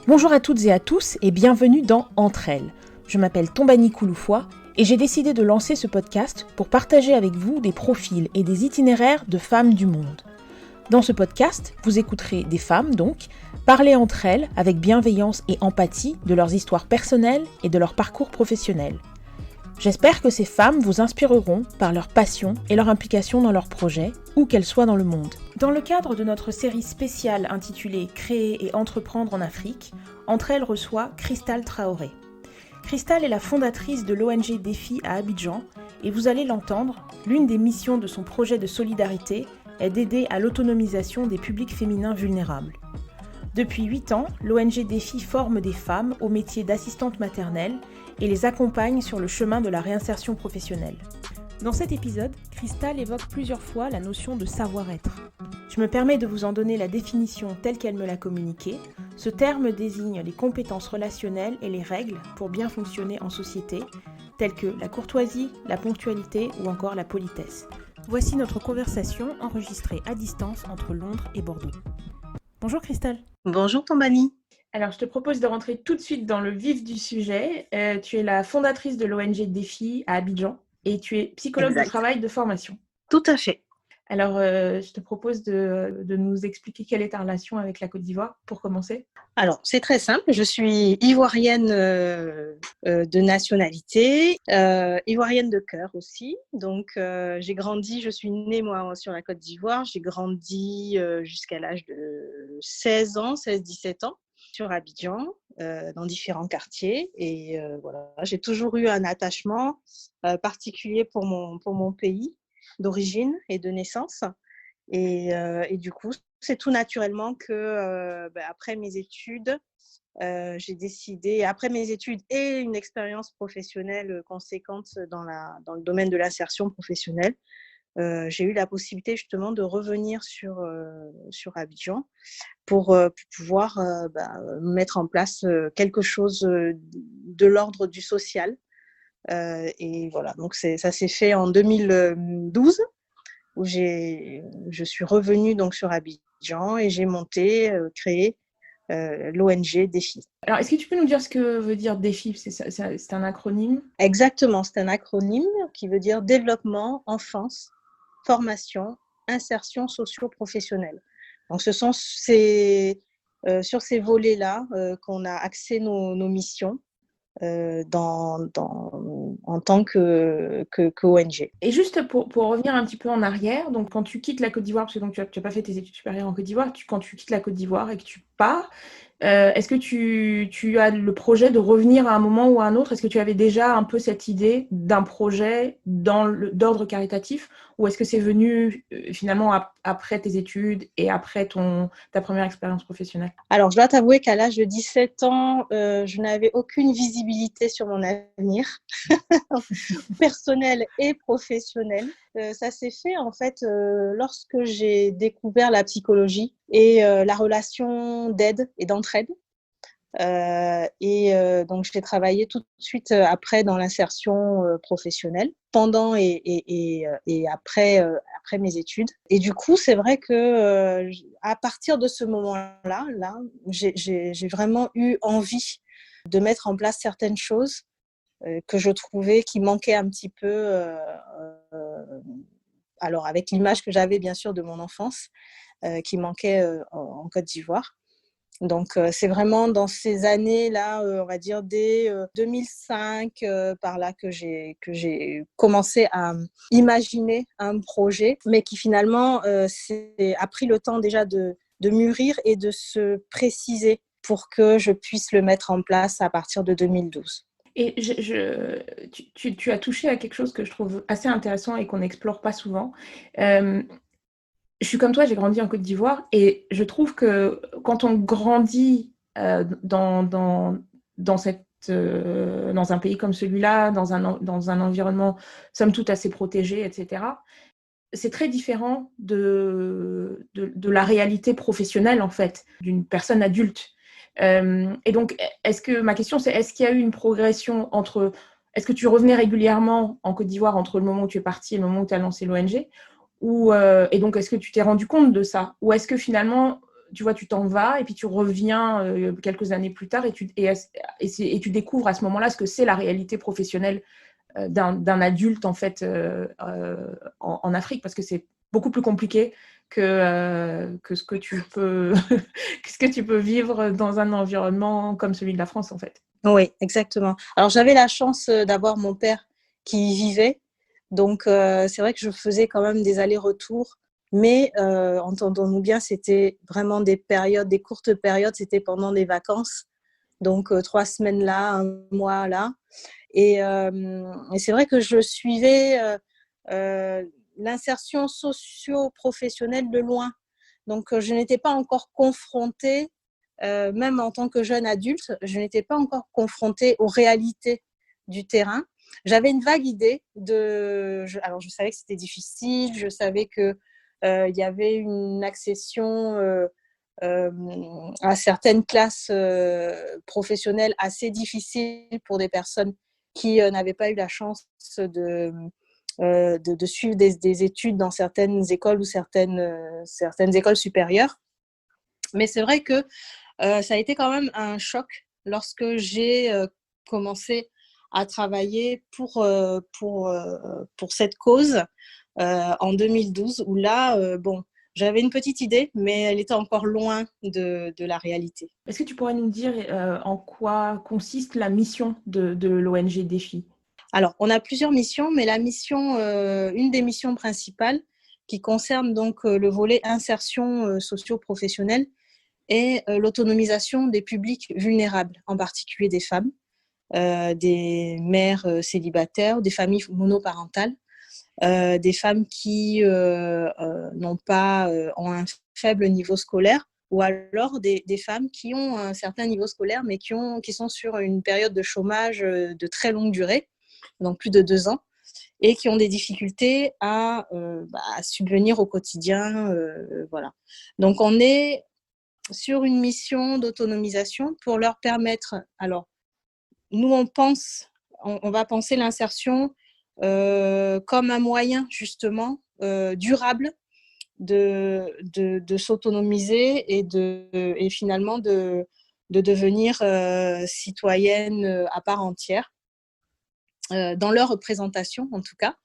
Bonjour à toutes et à tous et bienvenue dans Entre elles. Je m'appelle Tombani Kouloufoua et j'ai décidé de lancer ce podcast pour partager avec vous des profils et des itinéraires de femmes du monde. Dans ce podcast, vous écouterez des femmes donc parler entre elles avec bienveillance et empathie de leurs histoires personnelles et de leur parcours professionnel. J'espère que ces femmes vous inspireront par leur passion et leur implication dans leurs projets, où qu'elles soient dans le monde. Dans le cadre de notre série spéciale intitulée « Créer et entreprendre en Afrique », Entre elles reçoit Christale Traoré. Christale est la fondatrice de l'ONG Défi à Abidjan, et vous allez l'entendre, l'une des missions de son projet de solidarité est d'aider à l'autonomisation des publics féminins vulnérables. Depuis 8 ans, l'ONG Défi forme des femmes au métier d'assistante maternelle et les accompagne sur le chemin de la réinsertion professionnelle. Dans cet épisode, Christale évoque plusieurs fois la notion de savoir-être. Je me permets de vous en donner la définition telle qu'elle me l'a communiquée. Ce terme désigne les compétences relationnelles et les règles pour bien fonctionner en société, telles que la courtoisie, la ponctualité ou encore la politesse. Voici notre conversation enregistrée à distance entre Londres et Bordeaux. Bonjour Christale. Bonjour Tombani. Alors, je te propose de rentrer tout de suite dans le vif du sujet. Tu es la fondatrice de l'ONG Défi à Abidjan et tu es psychologue de travail de formation. Tout à fait. Alors, je te propose de nous expliquer quelle est ta relation avec la Côte d'Ivoire, pour commencer. Alors, c'est très simple. Je suis ivoirienne de nationalité, ivoirienne de cœur aussi. Donc, j'ai grandi, je suis née moi sur la Côte d'Ivoire. J'ai grandi jusqu'à l'âge de 16-17 ans sur Abidjan, dans différents quartiers. Et voilà, j'ai toujours eu un attachement particulier pour mon pays d'origine et de naissance. Et du coup, c'est tout naturellement que après mes études, j'ai décidé, après mes études et une expérience professionnelle conséquente dans le domaine de l'insertion professionnelle, j'ai eu la possibilité justement de revenir sur Abidjan pour pouvoir mettre en place quelque chose de l'ordre du social. Et voilà, donc ça s'est fait en 2012 où je suis revenue donc sur Abidjan et j'ai créé l'ONG Défi. Alors, est-ce que tu peux nous dire ce que veut dire Défi ? C'est un acronyme ? Exactement, c'est un acronyme qui veut dire développement, enfance, formation, insertion socio-professionnelle. Donc, ce sont sur ces volets-là qu'on a axé nos missions. En tant qu'ONG. Et juste pour revenir un petit peu en arrière, donc quand tu quittes la Côte d'Ivoire, parce que donc tu n'as pas fait tes études supérieures en Côte d'Ivoire, quand tu quittes la Côte d'Ivoire et que tu pars, est-ce que tu as le projet de revenir à un moment ou à un autre ? Est-ce que tu avais déjà un peu cette idée d'un projet d'ordre caritatif, ou est-ce que c'est venu finalement après tes études et après ta première expérience professionnelle ? Alors, je dois t'avouer qu'à l'âge de 17 ans, je n'avais aucune visibilité sur mon avenir personnel et professionnel. Ça s'est fait en fait lorsque j'ai découvert la psychologie et la relation d'aide et d'entraide. Donc, j'ai travaillé tout de suite après dans l'insertion professionnelle, pendant et après mes études. Et du coup, c'est vrai que à partir de ce moment-là, j'ai vraiment eu envie de mettre en place certaines choses que je trouvais qui manquaient un petit peu, alors avec l'image que j'avais bien sûr de mon enfance, qui manquait en Côte d'Ivoire. Donc, c'est vraiment dans ces années-là, on va dire dès 2005, par là que j'ai commencé à imaginer un projet, mais qui finalement a pris le temps déjà de mûrir et de se préciser pour que je puisse le mettre en place à partir de 2012. Et tu as touché à quelque chose que je trouve assez intéressant et qu'on n'explore pas souvent. Je suis comme toi, j'ai grandi en Côte d'Ivoire et je trouve que quand on grandit dans un pays comme celui-là, dans un environnement somme toute assez protégé, etc., c'est très différent de la réalité professionnelle, en fait, d'une personne adulte. Et donc, ma question, c'est est-ce qu'il y a eu une progression est-ce que tu revenais régulièrement en Côte d'Ivoire entre le moment où tu es parti et le moment où tu as lancé l'ONG ? Et donc, est-ce que tu t'es rendu compte de ça ? Ou est-ce que finalement, tu vois, tu t'en vas et puis tu reviens quelques années plus tard et tu découvres à ce moment-là ce que c'est la réalité professionnelle d'un adulte en fait en Afrique, parce que c'est beaucoup plus compliqué que ce que tu peux que ce que tu peux vivre dans un environnement comme celui de la France en fait. Oui, exactement. Alors, j'avais la chance d'avoir mon père qui y vivait. Donc, c'est vrai que je faisais quand même des allers-retours. Mais, entendons-nous bien, c'était vraiment des courtes périodes. C'était pendant les vacances. Donc, 3 semaines là, 1 mois là. Et c'est vrai que je suivais l'insertion socio-professionnelle de loin. Donc, je n'étais pas encore confrontée, même en tant que jeune adulte, je n'étais pas encore confrontée aux réalités du terrain. J'avais une vague idée alors je savais que c'était difficile, je savais que il y avait une accession à certaines classes professionnelles assez difficiles pour des personnes qui n'avaient pas eu la chance de suivre des études dans certaines écoles ou certaines écoles supérieures. Mais c'est vrai que ça a été quand même un choc lorsque j'ai commencé à travailler pour cette cause en 2012, où là, bon, j'avais une petite idée, mais elle était encore loin de la réalité. Est-ce que tu pourrais nous dire en quoi consiste la mission de l'ONG Défi? Alors, on a plusieurs missions, mais une des missions principales qui concerne donc le volet insertion socio-professionnelle et l'autonomisation des publics vulnérables, en particulier des femmes, des mères célibataires, des familles monoparentales, des femmes qui ont un faible niveau scolaire, ou alors des femmes qui ont un certain niveau scolaire, mais qui sont sur une période de chômage de très longue durée, donc plus de 2 ans, et qui ont des difficultés à subvenir au quotidien. Voilà. Donc, on est sur une mission d'autonomisation pour leur permettre. Alors, nous, on va penser l'insertion comme un moyen, justement, durable de s'autonomiser et finalement de devenir citoyenne à part entière, dans leur représentation en tout cas.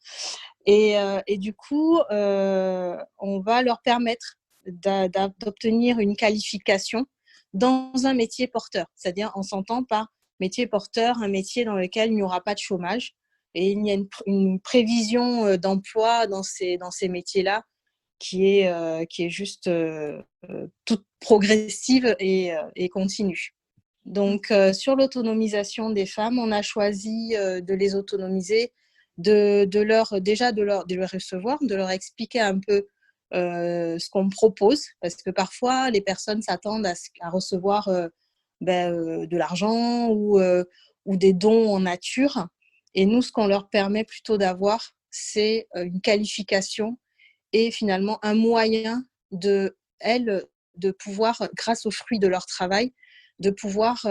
Et du coup, on va leur permettre d'obtenir une qualification dans un métier porteur. C'est-à-dire, on s'entend par métier porteur, un métier dans lequel il n'y aura pas de chômage. Et il y a une prévision d'emploi dans ces métiers-là qui est juste toute progressive et continue. Donc, sur l'autonomisation des femmes, on a choisi de les autonomiser, de les recevoir, de leur expliquer un peu ce qu'on propose, parce que parfois, les personnes s'attendent à recevoir de l'argent ou des dons en nature. Et nous, ce qu'on leur permet plutôt d'avoir, c'est une qualification et finalement un moyen de pouvoir, grâce aux fruits de leur travail, de pouvoir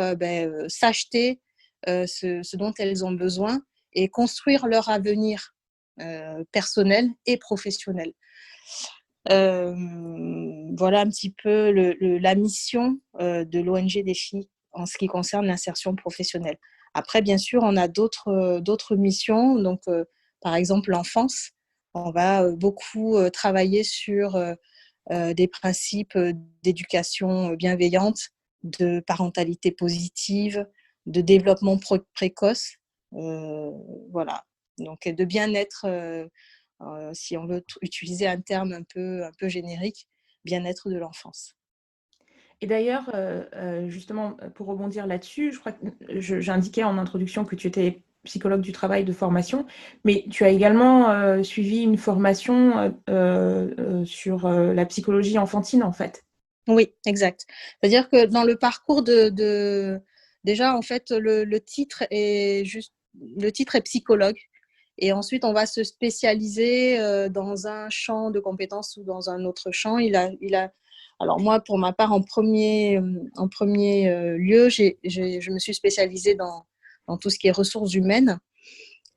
s'acheter ce dont elles ont besoin et construire leur avenir personnel et professionnel. Voilà un petit peu la mission de l'ONG Défi en ce qui concerne l'insertion professionnelle. Après, bien sûr, on a d'autres missions. Donc, par exemple, l'enfance. On va beaucoup travailler sur des principes d'éducation bienveillante, de parentalité positive, de développement précoce. Voilà. Donc, de bien-être, si on veut utiliser un terme un peu générique, bien-être de l'enfance. Et d'ailleurs, justement, pour rebondir là-dessus, je crois que j'indiquais en introduction que tu étais psychologue du travail de formation, mais tu as également suivi une formation sur la psychologie enfantine, en fait. Oui, exact. C'est-à-dire que dans le parcours déjà, en fait, le titre est psychologue. Et ensuite, on va se spécialiser dans un champ de compétences ou dans un autre champ. Alors moi, pour ma part, en premier lieu, je me suis spécialisée dans tout ce qui est ressources humaines.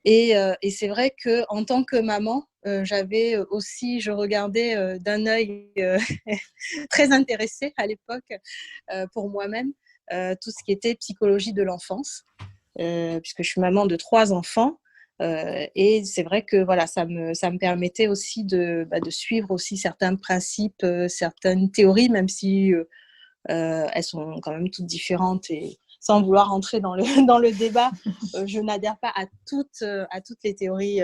Et c'est vrai qu'en tant que maman, je regardais d'un œil très intéressé à l'époque pour moi-même tout ce qui était psychologie de l'enfance, puisque je suis maman de 3 enfants. Et c'est vrai que voilà, ça me permettait aussi de suivre aussi certains principes, certaines théories, même si elles sont quand même toutes différentes. Et sans vouloir entrer dans dans le débat, je n'adhère pas à toutes les théories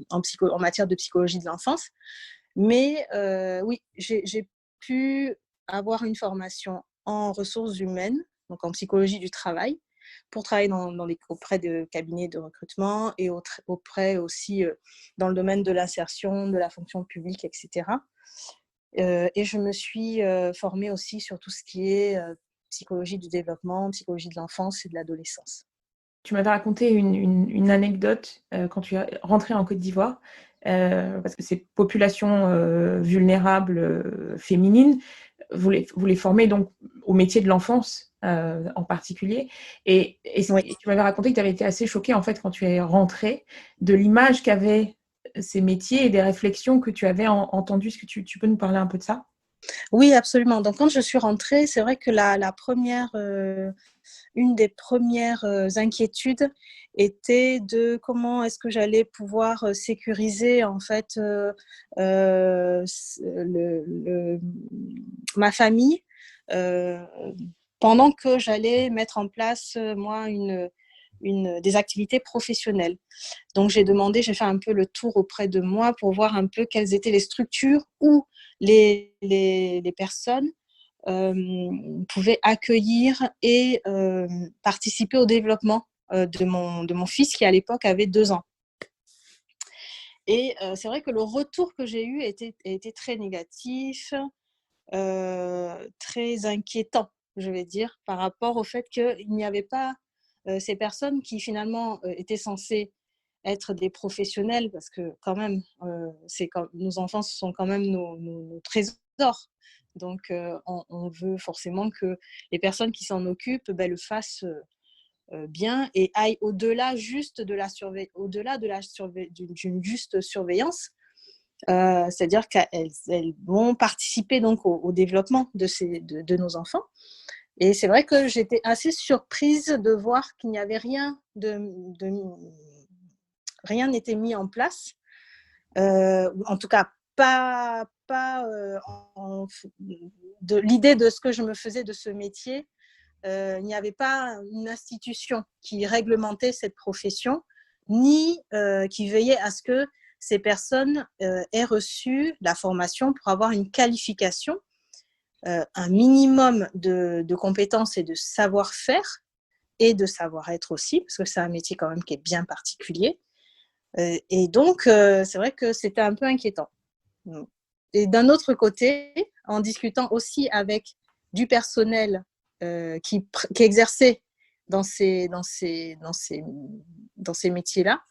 en matière de psychologie de l'enfance. Mais oui, j'ai pu avoir une formation en ressources humaines, donc en psychologie du travail, pour travailler auprès de cabinets de recrutement et auprès aussi dans le domaine de l'insertion, de la fonction publique, etc. Et je me suis formée aussi sur tout ce qui est psychologie du développement, psychologie de l'enfance et de l'adolescence. Tu m'avais raconté une anecdote quand tu es rentrée en Côte d'Ivoire, parce que ces populations vulnérables féminines, vous les formez donc au métier de l'enfance en particulier. Et Oui. tu m'avais raconté que tu avais été assez choquée en fait quand tu es rentrée de l'image qu'avaient ces métiers et des réflexions que tu avais entendues. Est-ce que tu peux nous parler un peu de ça? Oui, absolument. Donc, quand je suis rentrée, c'est vrai que une des premières inquiétudes était de comment est-ce que j'allais pouvoir sécuriser en fait ma famille pendant que j'allais mettre en place moi des activités professionnelles. Donc j'ai fait un peu le tour auprès de moi pour voir un peu quelles étaient les structures où les personnes pouvaient accueillir et participer au développement de mon fils qui à l'époque avait 2 ans. Et c'est vrai que le retour que j'ai eu était très négatif, très inquiétant, je vais dire, par rapport au fait qu'il n'y avait pas ces personnes qui finalement étaient censées être des professionnels, parce que quand même, nos enfants, ce sont quand même nos trésors. Donc, on veut forcément que les personnes qui s'en occupent le fassent bien et aillent au-delà juste de d'une juste surveillance. C'est-à-dire qu'elles vont participer donc au développement de nos enfants. Et c'est vrai que j'étais assez surprise de voir qu'il n'y avait rien n'était mis en place. En tout cas, pas de l'idée de ce que je me faisais de ce métier. Il n'y avait pas une institution qui réglementait cette profession, ni qui veillait à ce que ces personnes aient reçu la formation pour avoir une qualification, un minimum de compétences et de savoir-faire et de savoir-être aussi, parce que c'est un métier quand même qui est bien particulier. Et donc, c'est vrai que c'était un peu inquiétant. Et d'un autre côté, en discutant aussi avec du personnel qui exerçait dans ces métiers-là,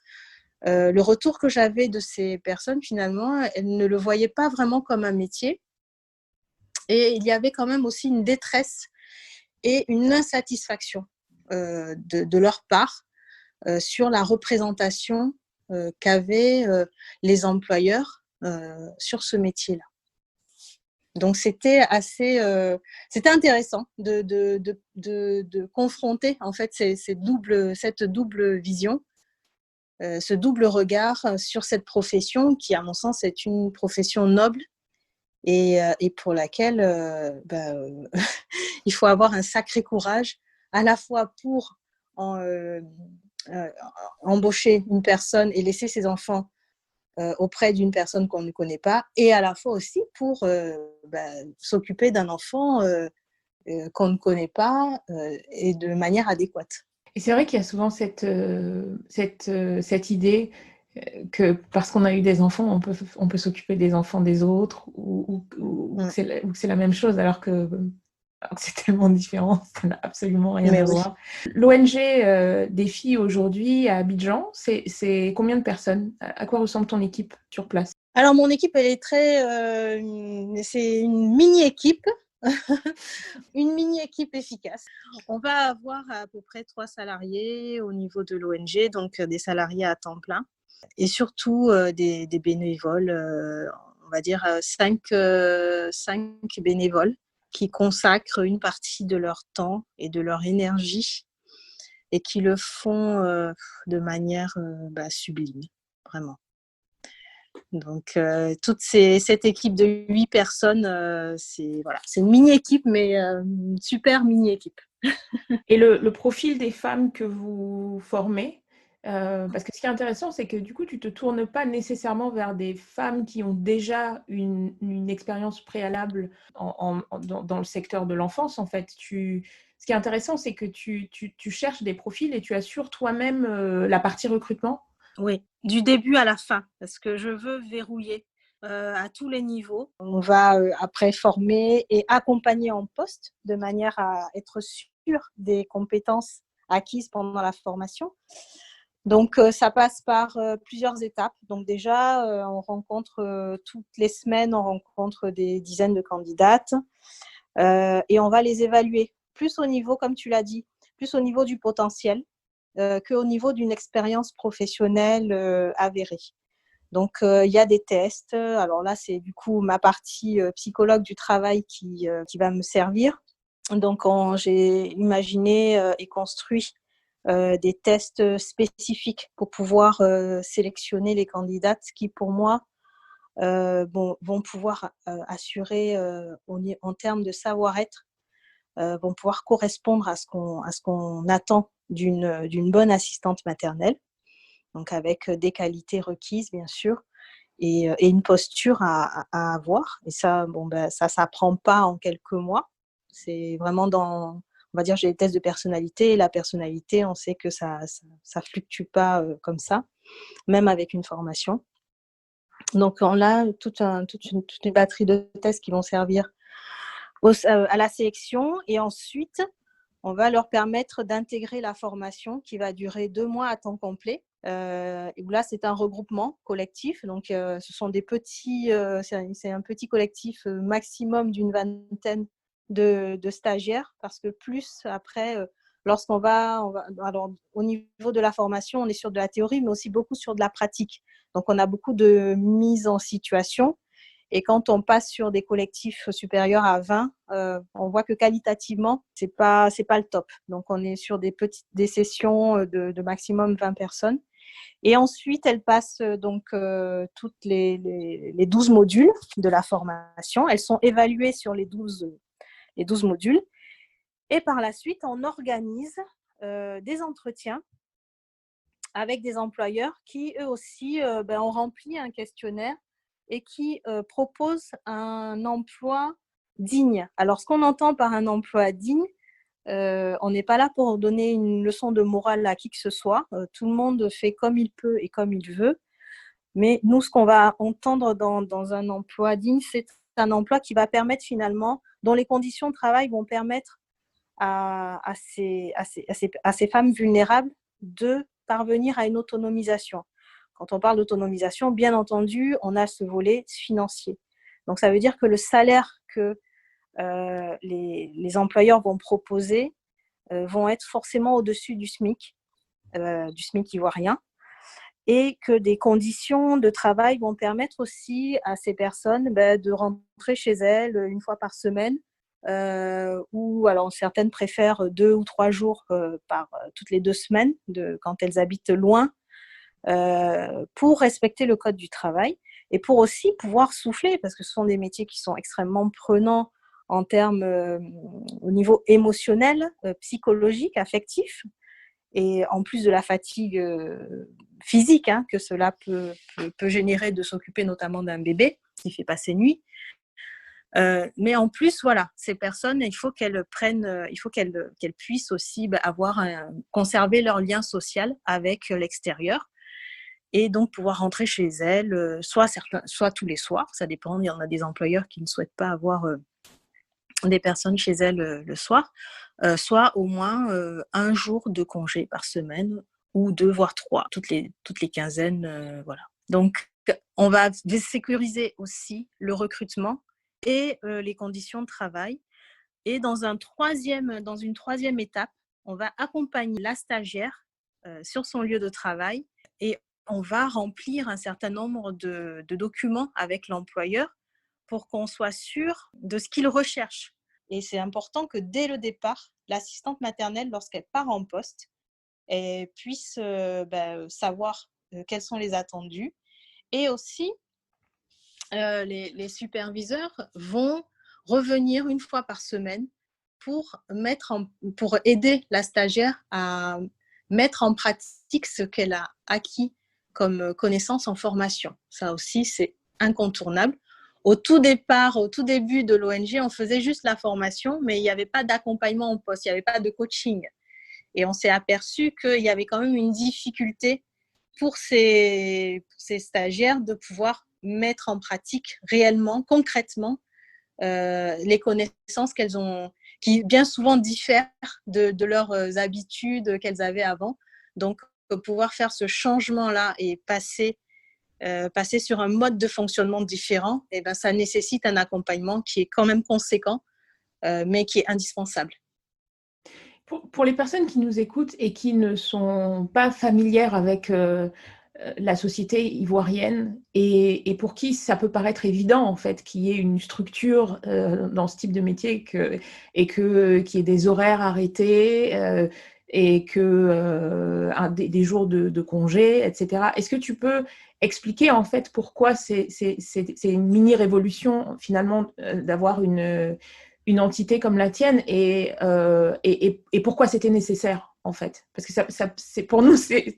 le retour que j'avais de ces personnes, finalement, elles ne le voyaient pas vraiment comme un métier. Et il y avait quand même aussi une détresse et une insatisfaction de leur part sur la représentation qu'avaient les employeurs sur ce métier-là. Donc, c'était intéressant de confronter en fait cette double vision, ce double regard sur cette profession qui, à mon sens, est une profession noble et pour laquelle il faut avoir un sacré courage, à la fois pour embaucher une personne et laisser ses enfants auprès d'une personne qu'on ne connaît pas, et à la fois aussi pour s'occuper d'un enfant qu'on ne connaît pas et de manière adéquate. Et c'est vrai qu'il y a souvent cette idée que parce qu'on a eu des enfants, on peut s'occuper des enfants des autres ou que c'est la même chose, alors que c'est tellement différent, ça n'a absolument rien à voir. L'ONG des filles aujourd'hui à Abidjan, c'est combien de personnes? À quoi ressemble ton équipe sur place? Alors, mon équipe, elle est c'est une mini-équipe. Une mini-équipe efficace. On va avoir à peu près 3 salariés au niveau de l'ONG, donc des salariés à temps plein. et surtout des bénévoles, on va dire 5 bénévoles qui consacrent une partie de leur temps et de leur énergie et qui le font de manière sublime, vraiment. Donc, cette équipe de 8 personnes, c'est une mini-équipe, mais une super mini-équipe. Et le profil des femmes que vous formez, parce que ce qui est intéressant, c'est que du coup, tu ne te tournes pas nécessairement vers des femmes qui ont déjà une expérience préalable dans le secteur de l'enfance, en fait. Ce qui est intéressant, c'est que tu cherches des profils et tu assures toi-même la partie recrutement. Oui, du début à la fin, parce que je veux verrouiller à tous les niveaux. On va après former et accompagner en poste de manière à être sûr des compétences acquises pendant la formation. Donc, ça passe par plusieurs étapes. Donc déjà, on rencontre toutes les semaines, on rencontre des dizaines de candidates et on va les évaluer, plus au niveau, comme tu l'as dit, plus au niveau du potentiel qu'au niveau d'une expérience professionnelle avérée. Donc, il y a des tests. Alors là, c'est du coup ma partie psychologue du travail qui va me servir. Donc, j'ai imaginé et construit des tests spécifiques pour pouvoir sélectionner les candidates qui, pour moi, vont pouvoir assurer en termes de savoir-être, vont pouvoir correspondre à ce qu'on attend d'une bonne assistante maternelle, donc avec des qualités requises, bien sûr, et une posture à avoir. Et ça, ça s'apprend pas en quelques mois. C'est vraiment on va dire, j'ai des tests de personnalité. Et la personnalité, on sait que ça fluctue pas comme ça, même avec une formation. Donc, on a toute une batterie de tests qui vont servir à la sélection. Et ensuite, on va leur permettre d'intégrer la formation qui va durer 2 mois à temps complet. Où là, c'est un regroupement collectif. Donc, ce sont des petits, c'est un petit collectif maximum d'une vingtaine de stagiaires, parce que plus après, lorsqu'on va, alors au niveau de la formation, on est sur de la théorie, mais aussi beaucoup sur de la pratique. Donc, on a beaucoup de mise en situation. Et quand on passe sur des collectifs supérieurs à 20, on voit que qualitativement, c'est pas le top. Donc, on est sur des sessions de maximum 20 personnes. Et ensuite, elles passent donc toutes les 12 modules de la formation. Elles sont évaluées sur les 12 modules. Et par la suite, on organise des entretiens avec des employeurs qui, eux aussi, ont rempli un questionnaire et qui proposent un emploi digne. Alors, ce qu'on entend par un emploi digne, on n'est pas là pour donner une leçon de morale à qui que ce soit. Tout le monde fait comme il peut et comme il veut. Mais nous, ce qu'on va entendre dans un emploi digne, c'est un emploi qui va permettre finalement, dont les conditions de travail vont permettre à ces femmes vulnérables de parvenir à une autonomisation. Quand on parle d'autonomisation, bien entendu, on a ce volet financier. Donc, ça veut dire que le salaire que les employeurs vont proposer vont être forcément au-dessus du SMIC ivoirien, et que des conditions de travail vont permettre aussi à ces personnes de rentrer chez elles une fois par semaine, ou alors certaines préfèrent 2 ou 3 jours toutes les 2 semaines quand elles habitent loin, pour respecter le code du travail et pour aussi pouvoir souffler, parce que ce sont des métiers qui sont extrêmement prenants en termes au niveau émotionnel, psychologique, affectif, et en plus de la fatigue physique que cela peut générer de s'occuper notamment d'un bébé qui ne fait pas ses nuits. Mais en plus, voilà, ces personnes, il faut qu'elles puissent aussi conserver leur lien social avec l'extérieur, et donc pouvoir rentrer chez elles, soit tous les soirs, ça dépend. Il y en a des employeurs qui ne souhaitent pas avoir des personnes chez elles le soir, soit au moins un jour de congé par semaine, ou 2 voire 3 toutes les quinzaines, voilà. Donc, on va sécuriser aussi le recrutement et les conditions de travail. Et dans une troisième étape, on va accompagner la stagiaire sur son lieu de travail, et on va remplir un certain nombre de documents avec l'employeur pour qu'on soit sûr de ce qu'il recherche. Et c'est important que dès le départ, l'assistante maternelle, lorsqu'elle part en poste, elle puisse savoir quels sont les attendus. Et aussi, les superviseurs vont revenir une fois par semaine pour aider la stagiaire à mettre en pratique ce qu'elle a acquis comme connaissance en formation. Ça aussi, c'est incontournable. Au tout début de l'ONG, on faisait juste la formation, mais il n'y avait pas d'accompagnement en poste, il n'y avait pas de coaching. Et on s'est aperçu qu'il y avait quand même une difficulté pour ces stagiaires de pouvoir mettre en pratique réellement, concrètement, les connaissances qu'elles ont, qui bien souvent diffèrent de leurs habitudes qu'elles avaient avant. Donc, pouvoir faire ce changement-là et passer sur un mode de fonctionnement différent, eh ben, ça nécessite un accompagnement qui est quand même conséquent, mais qui est indispensable. Pour les personnes qui nous écoutent et qui ne sont pas familières avec la société ivoirienne et pour qui ça peut paraître évident en fait qu'il y ait une structure dans ce type de métier qu'il y ait des horaires arrêtés et des jours de congé, etc. Est-ce que tu peux expliquer en fait pourquoi c'est une mini-révolution finalement d'avoir une entité comme la tienne et pourquoi c'était nécessaire en fait, parce que c'est pour nous c'est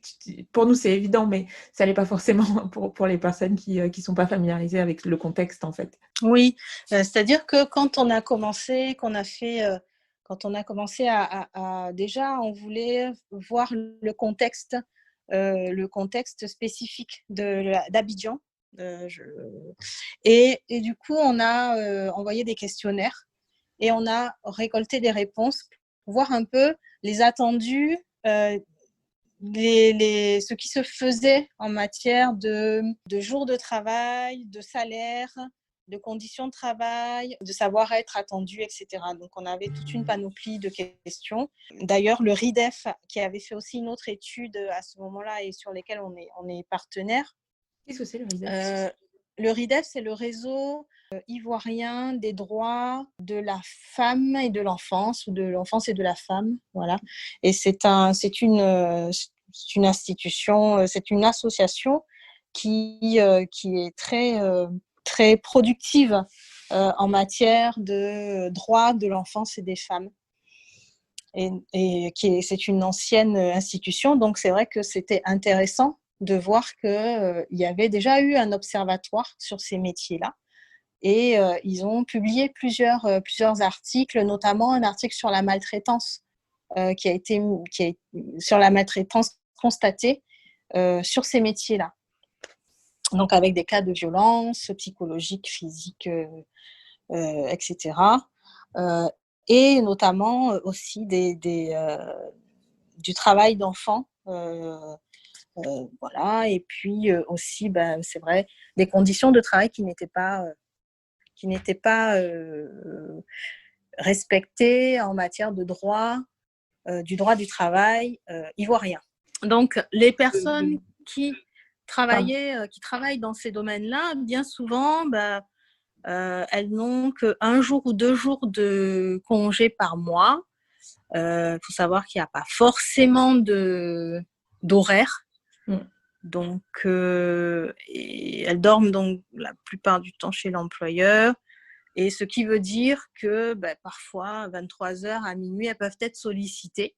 évident, mais ça n'est pas forcément pour les personnes qui sont pas familiarisées avec le contexte en fait. Oui, c'est-à-dire que quand on a commencé à déjà, on voulait voir le contexte spécifique d'Abidjan. Et du coup, on a envoyé des questionnaires et on a récolté des réponses pour voir un peu les attendus, ce qui se faisait en matière de jours de travail, de salaire, de conditions de travail, de savoir-être attendu, etc. Donc, on avait toute une panoplie de questions. D'ailleurs, le RIDEF, qui avait fait aussi une autre étude à ce moment-là et sur lesquelles on est partenaire. Qu'est-ce que c'est le RIDEF ? Le RIDEF, c'est le réseau ivoirien des droits de la femme et de l'enfance, ou de l'enfance et de la femme, voilà. Et c'est une institution, c'est une association qui est très productive en matière de droits de l'enfance et des femmes. Et c'est une ancienne institution, donc c'est vrai que c'était intéressant de voir qu'il y avait déjà eu un observatoire sur ces métiers-là. Et ils ont publié plusieurs articles, notamment un article sur la maltraitance sur la maltraitance constatée sur ces métiers-là. Donc avec des cas de violence psychologique, physique, etc. Et notamment aussi du travail d'enfants. Voilà. Et puis aussi, c'est vrai, des conditions de travail qui n'étaient pas respectées en matière de du droit du travail ivoirien. Donc, les personnes qui travaillent dans ces domaines-là, bien souvent, elles n'ont qu'un jour ou 2 jours de congé par mois. Faut savoir qu'il n'y a pas forcément d'horaire. Donc, elles dorment donc la plupart du temps chez l'employeur. Et ce qui veut dire que parfois, 23h à minuit, elles peuvent être sollicitées.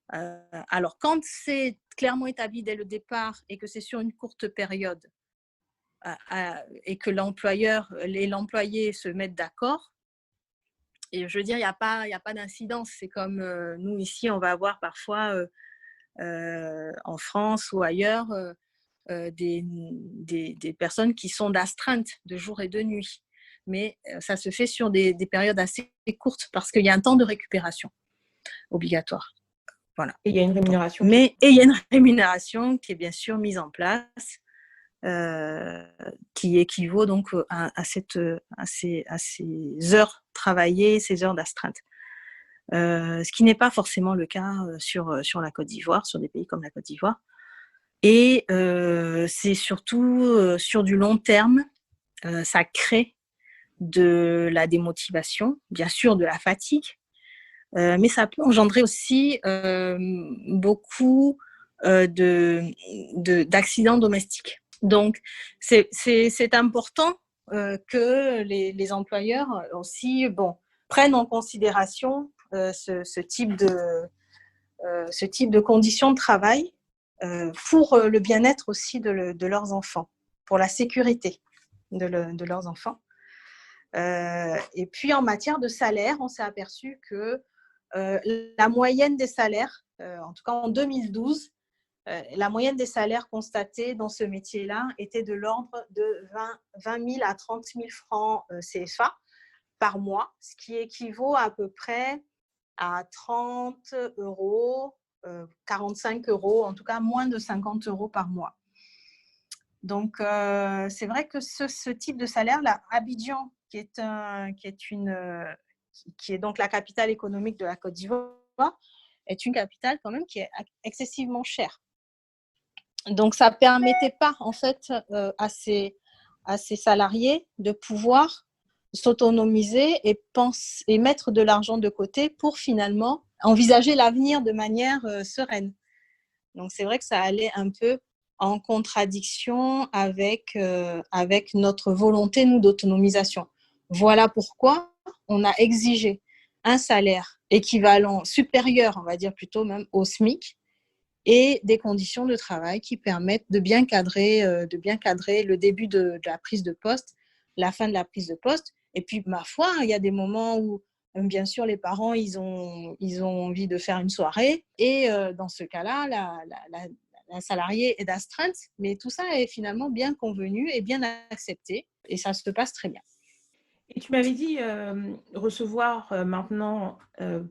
Alors, quand c'est clairement établi dès le départ et que c'est sur une courte période et que l'employeur et l'employé se mettent d'accord, et je veux dire, il n'y a pas d'incidence. C'est comme nous, ici, on va avoir parfois, en France ou ailleurs, des personnes qui sont d'astreinte de jour et de nuit. Mais ça se fait sur des périodes assez courtes parce qu'il y a un temps de récupération obligatoire. Voilà. Et il y a une rémunération. Et il y a une rémunération qui est bien sûr mise en place, qui équivaut donc à ces heures travaillées, ces heures d'astreinte. Ce qui n'est pas forcément le cas sur la Côte d'Ivoire, sur des pays comme la Côte d'Ivoire. Et c'est surtout sur du long terme, ça crée de la démotivation, bien sûr de la fatigue, mais ça peut engendrer aussi beaucoup d'accidents domestiques. Donc, c'est important que les employeurs aussi prennent en considération ce type de conditions de travail pour le bien-être aussi de leurs enfants, pour la sécurité de leurs enfants. Et puis, en matière de salaire, on s'est aperçu que la moyenne des salaires, en tout cas en 2012, la moyenne des salaires constatés dans ce métier-là était de l'ordre de 20 000 à 30 000 francs CFA par mois, ce qui équivaut à peu près à 30 euros, 45 euros, en tout cas moins de 50 euros par mois. Donc, c'est vrai que ce type de salaire-là, Abidjan, qui est donc la capitale économique de la Côte d'Ivoire, est une capitale quand même qui est excessivement chère. Donc, ça ne permettait pas en fait à ces salariés de pouvoir s'autonomiser et mettre de l'argent de côté pour finalement envisager l'avenir de manière sereine. Donc, c'est vrai que ça allait un peu en contradiction avec notre volonté, nous, d'autonomisation. Voilà pourquoi on a exigé un salaire équivalent, supérieur, on va dire plutôt même au SMIC, et des conditions de travail qui permettent de bien cadrer le début de la prise de poste, la fin de la prise de poste. Et puis, ma foi, il y a des moments où, bien sûr, les parents, ils ont envie de faire une soirée. Et dans ce cas-là, la salariée est d'astreinte. Mais tout ça est finalement bien convenu et bien accepté. Et ça se passe très bien. Et tu m'avais dit recevoir maintenant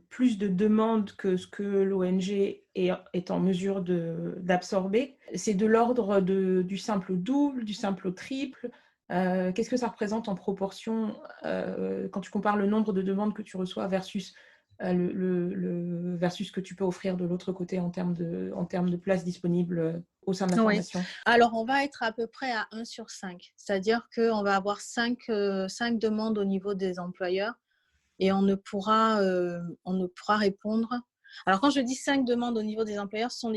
plus de demandes que ce que l'ONG est en mesure d'absorber. C'est de l'ordre du simple au double, du simple au triple. Qu'est-ce que ça représente en proportion quand tu compares le nombre de demandes que tu reçois versus versus ce que tu peux offrir de l'autre côté en termes de places disponibles au sein de la formation? Alors, on va être à peu près à 1 sur 5. C'est-à-dire qu'on va avoir 5 demandes au niveau des employeurs et on ne pourra répondre. Alors, quand je dis 5 demandes au niveau des employeurs, ce sont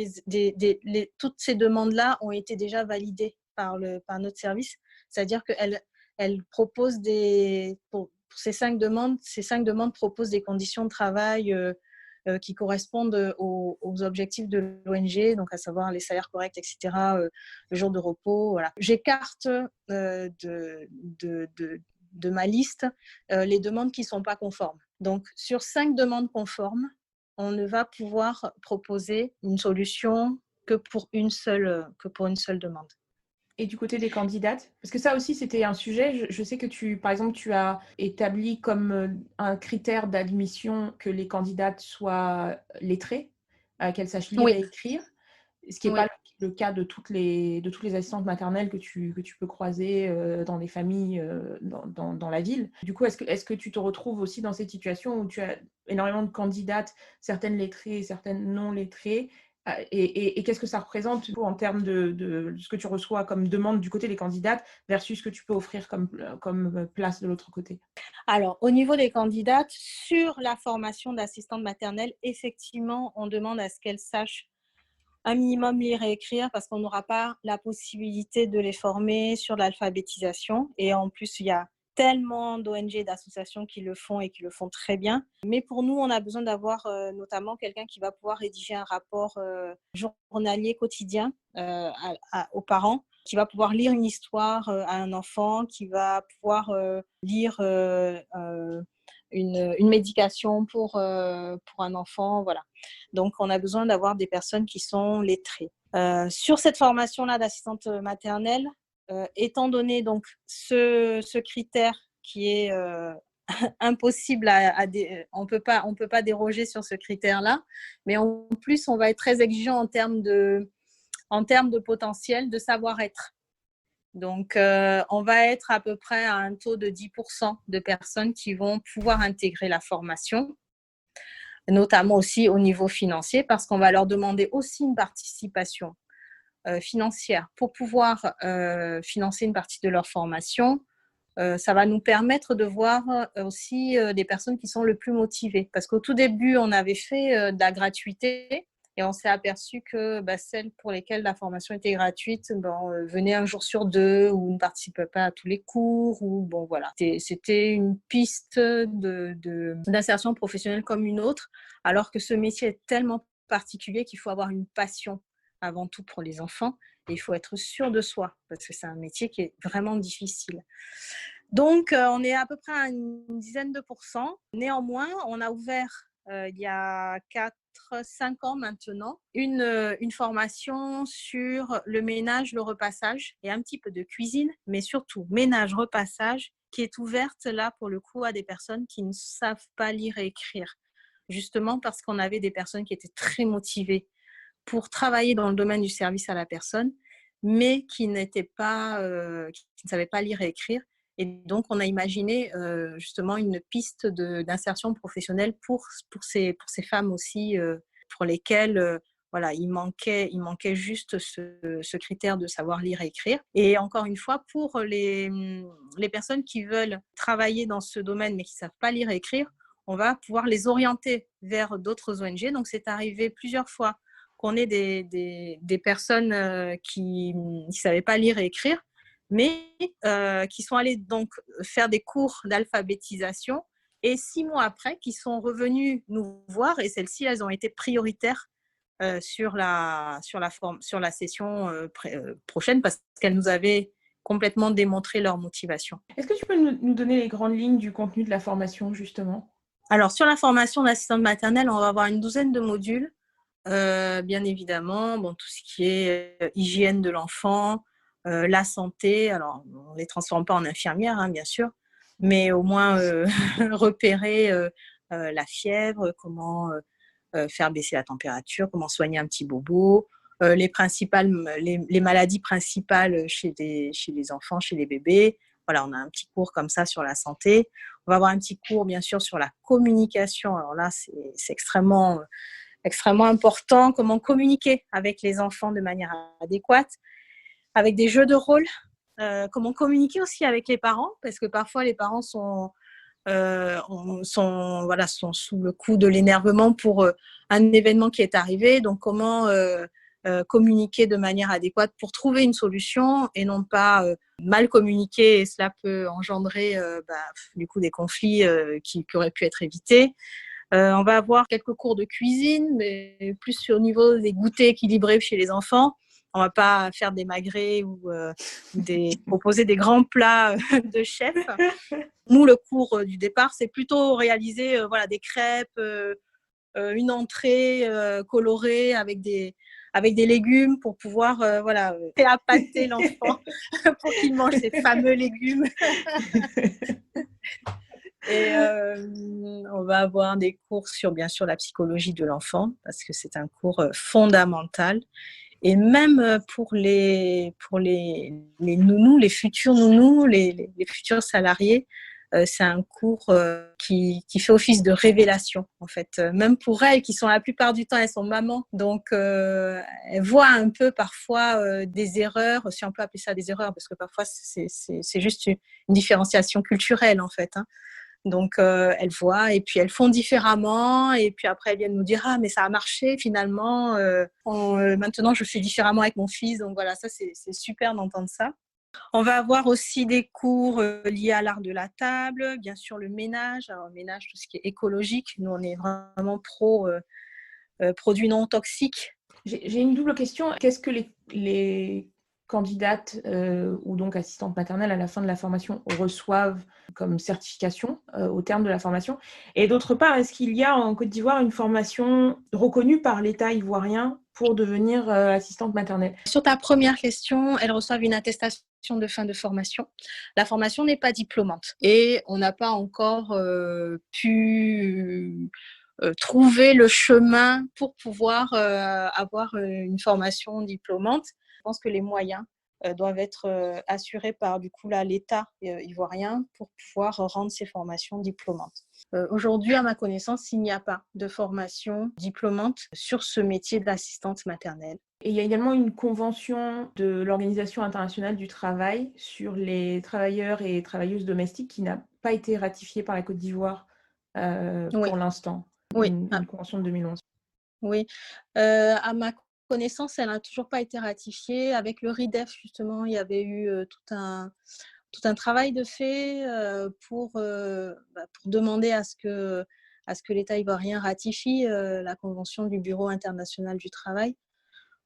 toutes ces demandes-là ont été déjà validées par notre service. C'est-à-dire qu'elles proposent pour ces 5 demandes proposent des conditions de travail qui correspondent aux objectifs de l'ONG, donc à savoir les salaires corrects, etc., le jour de repos. Voilà. J'écarte de ma liste les demandes qui ne sont pas conformes. Donc, sur 5 demandes conformes, on ne va pouvoir proposer une solution que pour une seule demande. Et du côté des candidates, parce que ça aussi c'était un sujet, je sais que par exemple, tu as établi comme un critère d'admission que les candidates soient lettrées, qu'elles sachent lire et écrire, ce qui n'est pas le cas de toutes les assistantes maternelles que tu peux croiser dans les familles dans la ville. Du coup, est-ce que tu te retrouves aussi dans cette situation où tu as énormément de candidates, certaines lettrées, certaines non lettrées, et qu'est-ce que ça représente en termes de ce que tu reçois comme demande du côté des candidates versus ce que tu peux offrir comme place de l'autre côté? Alors, au niveau des candidates, sur la formation d'assistante maternelle, effectivement, on demande à ce qu'elles sachent un minimum lire et écrire parce qu'on n'aura pas la possibilité de les former sur l'alphabétisation. Et en plus, il y a tellement d'ONG et d'associations qui le font et qui le font très bien. Mais pour nous, on a besoin d'avoir notamment quelqu'un qui va pouvoir rédiger un rapport journalier quotidien aux parents, qui va pouvoir lire une histoire à un enfant, qui va pouvoir lire une médication pour un enfant. Voilà. Donc, on a besoin d'avoir des personnes qui sont lettrées. Sur cette formation-là d'assistante maternelle, étant donné donc ce critère qui est impossible on peut pas déroger sur ce critère-là, mais en plus on va être très exigeant en termes de potentiel, de savoir-être. Donc on va être à peu près à un taux de 10% de personnes qui vont pouvoir intégrer la formation, notamment aussi au niveau financier, parce qu'on va leur demander aussi une participation financière pour pouvoir financer une partie de leur formation. Ça va nous permettre de voir aussi des personnes qui sont le plus motivées. Parce qu'au tout début, on avait fait de la gratuité et on s'est aperçu que celles pour lesquelles la formation était gratuite venaient un jour sur deux ou ne participaient pas à tous les cours. Ou, bon, voilà. C'était une piste d'insertion professionnelle comme une autre, alors que ce métier est tellement particulier qu'il faut avoir une passion avant tout pour les enfants. Et il faut être sûr de soi parce que c'est un métier qui est vraiment difficile. Donc, on est à peu près à une dizaine de pourcents. Néanmoins, on a ouvert il y a 4-5 ans maintenant une formation sur le ménage, le repassage et un petit peu de cuisine, mais surtout ménage, repassage, qui est ouverte là pour le coup à des personnes qui ne savent pas lire et écrire. Justement parce qu'on avait des personnes qui étaient très motivées pour travailler dans le domaine du service à la personne, mais qui ne savaient pas lire et écrire. Et donc, on a imaginé justement une piste d'insertion professionnelle pour ces femmes aussi, pour lesquelles voilà, il manquait juste ce critère de savoir lire et écrire. Et encore une fois, pour les personnes qui veulent travailler dans ce domaine mais qui ne savent pas lire et écrire, on va pouvoir les orienter vers d'autres ONG. Donc, c'est arrivé plusieurs fois qu'on ait des personnes qui ne savaient pas lire et écrire, mais qui sont allées donc faire des cours d'alphabétisation et 6 mois après, qui sont revenus nous voir et celles-ci, elles ont été prioritaires sur la session prochaine parce qu'elles nous avaient complètement démontré leur motivation. Est-ce que tu peux nous donner les grandes lignes du contenu de la formation, justement ? Alors, sur la formation d'assistante maternelle, on va avoir une douzaine de modules. Bien évidemment, tout ce qui est hygiène de l'enfant, la santé. Alors, on ne les transforme pas en infirmières, hein, bien sûr, mais au moins repérer la fièvre, comment faire baisser la température, comment soigner un petit bobo, les maladies principales chez les enfants, chez les bébés. Voilà, on a un petit cours comme ça sur la santé. On va avoir un petit cours, bien sûr, sur la communication. Alors là, c'est extrêmement important, comment communiquer avec les enfants de manière adéquate, avec des jeux de rôle, comment communiquer aussi avec les parents, parce que parfois les parents sont sous le coup de l'énervement pour un événement qui est arrivé. Donc, comment communiquer de manière adéquate pour trouver une solution et non pas mal communiquer, et cela peut engendrer du coup des conflits qui auraient pu être évités. On va avoir quelques cours de cuisine, mais plus au niveau des goûters équilibrés chez les enfants. On ne va pas faire des magrets ou proposer des grands plats de chef. Nous, le cours du départ, c'est plutôt réaliser des crêpes, une entrée colorée avec des légumes pour pouvoir appâter l'enfant pour qu'il mange ces fameux légumes. Et on va avoir des cours sur, bien sûr, la psychologie de l'enfant, parce que c'est un cours fondamental. Et même pour les nounous, les futurs nounous, les futurs salariés, c'est un cours qui fait office de révélation, en fait. Même pour elles, qui sont la plupart du temps, elles sont mamans. Donc, elles voient un peu parfois des erreurs, si on peut appeler ça des erreurs, parce que parfois, c'est juste une différenciation culturelle, en fait, hein. Donc, elles voient et puis elles font différemment. Et puis après, elles viennent nous dire « Ah, mais ça a marché finalement. Maintenant, je fais différemment avec mon fils. » Donc voilà, ça, c'est super d'entendre ça. On va avoir aussi des cours liés à l'art de la table, bien sûr le ménage. Alors, le ménage, tout ce qui est écologique. Nous, on est vraiment pro produits non toxiques. J'ai une double question. Qu'est-ce que les candidates ou donc assistantes maternelles à la fin de la formation reçoivent comme certification au terme de la formation? Et d'autre part, est-ce qu'il y a en Côte d'Ivoire une formation reconnue par l'État ivoirien pour devenir assistante maternelle? Sur ta première question, elles reçoivent une attestation de fin de formation. La formation n'est pas diplômante et on n'a pas encore pu trouver le chemin pour pouvoir avoir une formation diplômante. Je pense que les moyens doivent être assurés par du coup là l'État ivoirien pour pouvoir rendre ces formations diplômantes. Aujourd'hui, à ma connaissance, il n'y a pas de formation diplômante sur ce métier d'assistante maternelle. Et il y a également une convention de l'Organisation internationale du travail sur les travailleurs et travailleuses domestiques qui n'a pas été ratifiée par la Côte d'Ivoire Oui, pour l'instant, oui, une convention de 2011. oui. À ma connaissance, elle n'a toujours pas été ratifiée. Avec le RIDEF, justement, il y avait eu tout un travail de fait pour demander à ce que l'État ivoirien ratifie la Convention du Bureau international du travail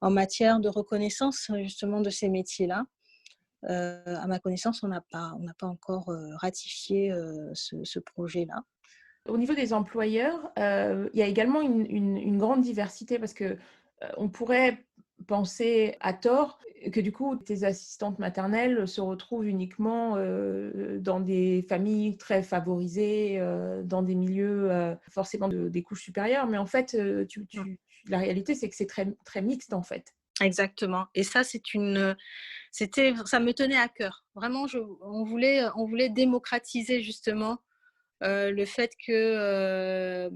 en matière de reconnaissance justement de ces métiers-là. À ma connaissance, on n'a pas encore ratifié ce projet-là. Au niveau des employeurs, il y a également une grande diversité parce que on pourrait penser à tort que du coup, tes assistantes maternelles se retrouvent uniquement dans des familles très favorisées, dans des milieux forcément des couches supérieures. Mais en fait, la réalité, c'est que c'est très, très mixte en fait. Exactement. Et ça, ça me tenait à cœur. Vraiment, on voulait démocratiser justement le fait que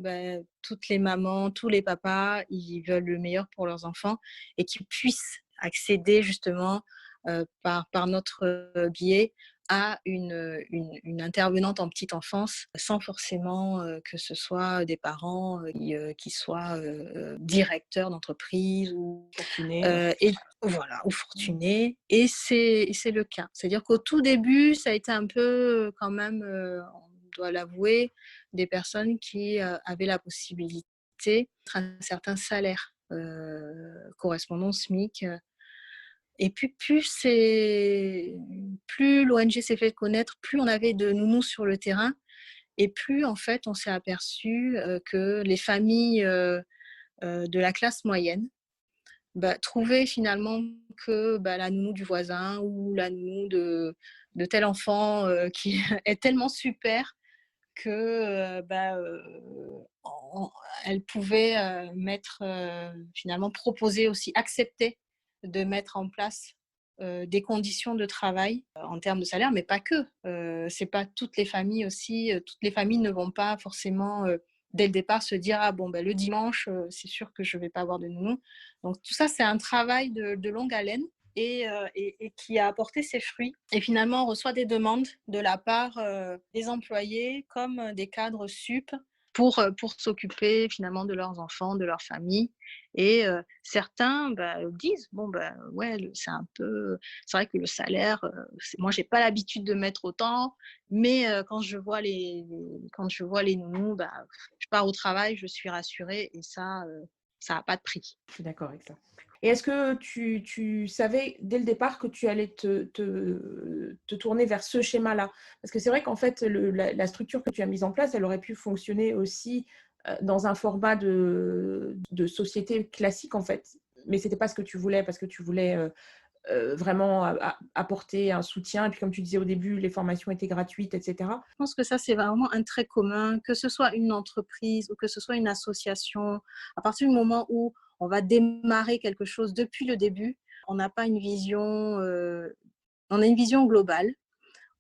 toutes les mamans, tous les papas, ils veulent le meilleur pour leurs enfants et qu'ils puissent accéder justement par notre biais à une intervenante en petite enfance sans forcément que ce soit des parents qui soient directeurs d'entreprise ou Fortunés. et voilà, ou fortunés. Et c'est le cas. C'est-à-dire qu'au tout début, ça a été un peu quand même, on doit l'avouer, des personnes qui avaient la possibilité d'un certain salaire correspondant au SMIC. Et puis, plus l'ONG s'est fait connaître, plus on avait de nounous sur le terrain et plus, en fait, on s'est aperçu que les familles de la classe moyenne trouvaient finalement que la nounou du voisin ou la nounou de tel enfant qui est tellement super que elle pouvait finalement proposer aussi, accepter de mettre en place des conditions de travail en termes de salaire, mais pas que. C'est pas toutes les familles aussi, toutes les familles ne vont pas forcément dès le départ se dire ah bon le dimanche c'est sûr que je vais pas avoir de nounou. Donc tout ça c'est un travail de longue haleine et qui a apporté ses fruits. Et finalement, on reçoit des demandes de la part des employés comme des cadres sup pour s'occuper finalement de leurs enfants, de leur famille. Et certains disent ouais, c'est vrai que le salaire, moi j'ai pas l'habitude de mettre autant, mais quand je vois les nounous, je pars au travail, je suis rassurée et ça n'a pas de prix. Je suis d'accord avec ça. Et est-ce que tu savais dès le départ que tu allais te tourner vers ce schéma-là? Parce que c'est vrai qu'en fait, la structure que tu as mise en place, elle aurait pu fonctionner aussi dans un format de société classique, en fait. Mais ce n'était pas ce que tu voulais, parce que tu voulais vraiment apporter un soutien. Et puis, comme tu disais au début, les formations étaient gratuites, etc. Je pense que ça, c'est vraiment un trait commun, que ce soit une entreprise ou que ce soit une association. À partir du moment où on va démarrer quelque chose depuis le début, on n'a pas une vision, on a une vision globale,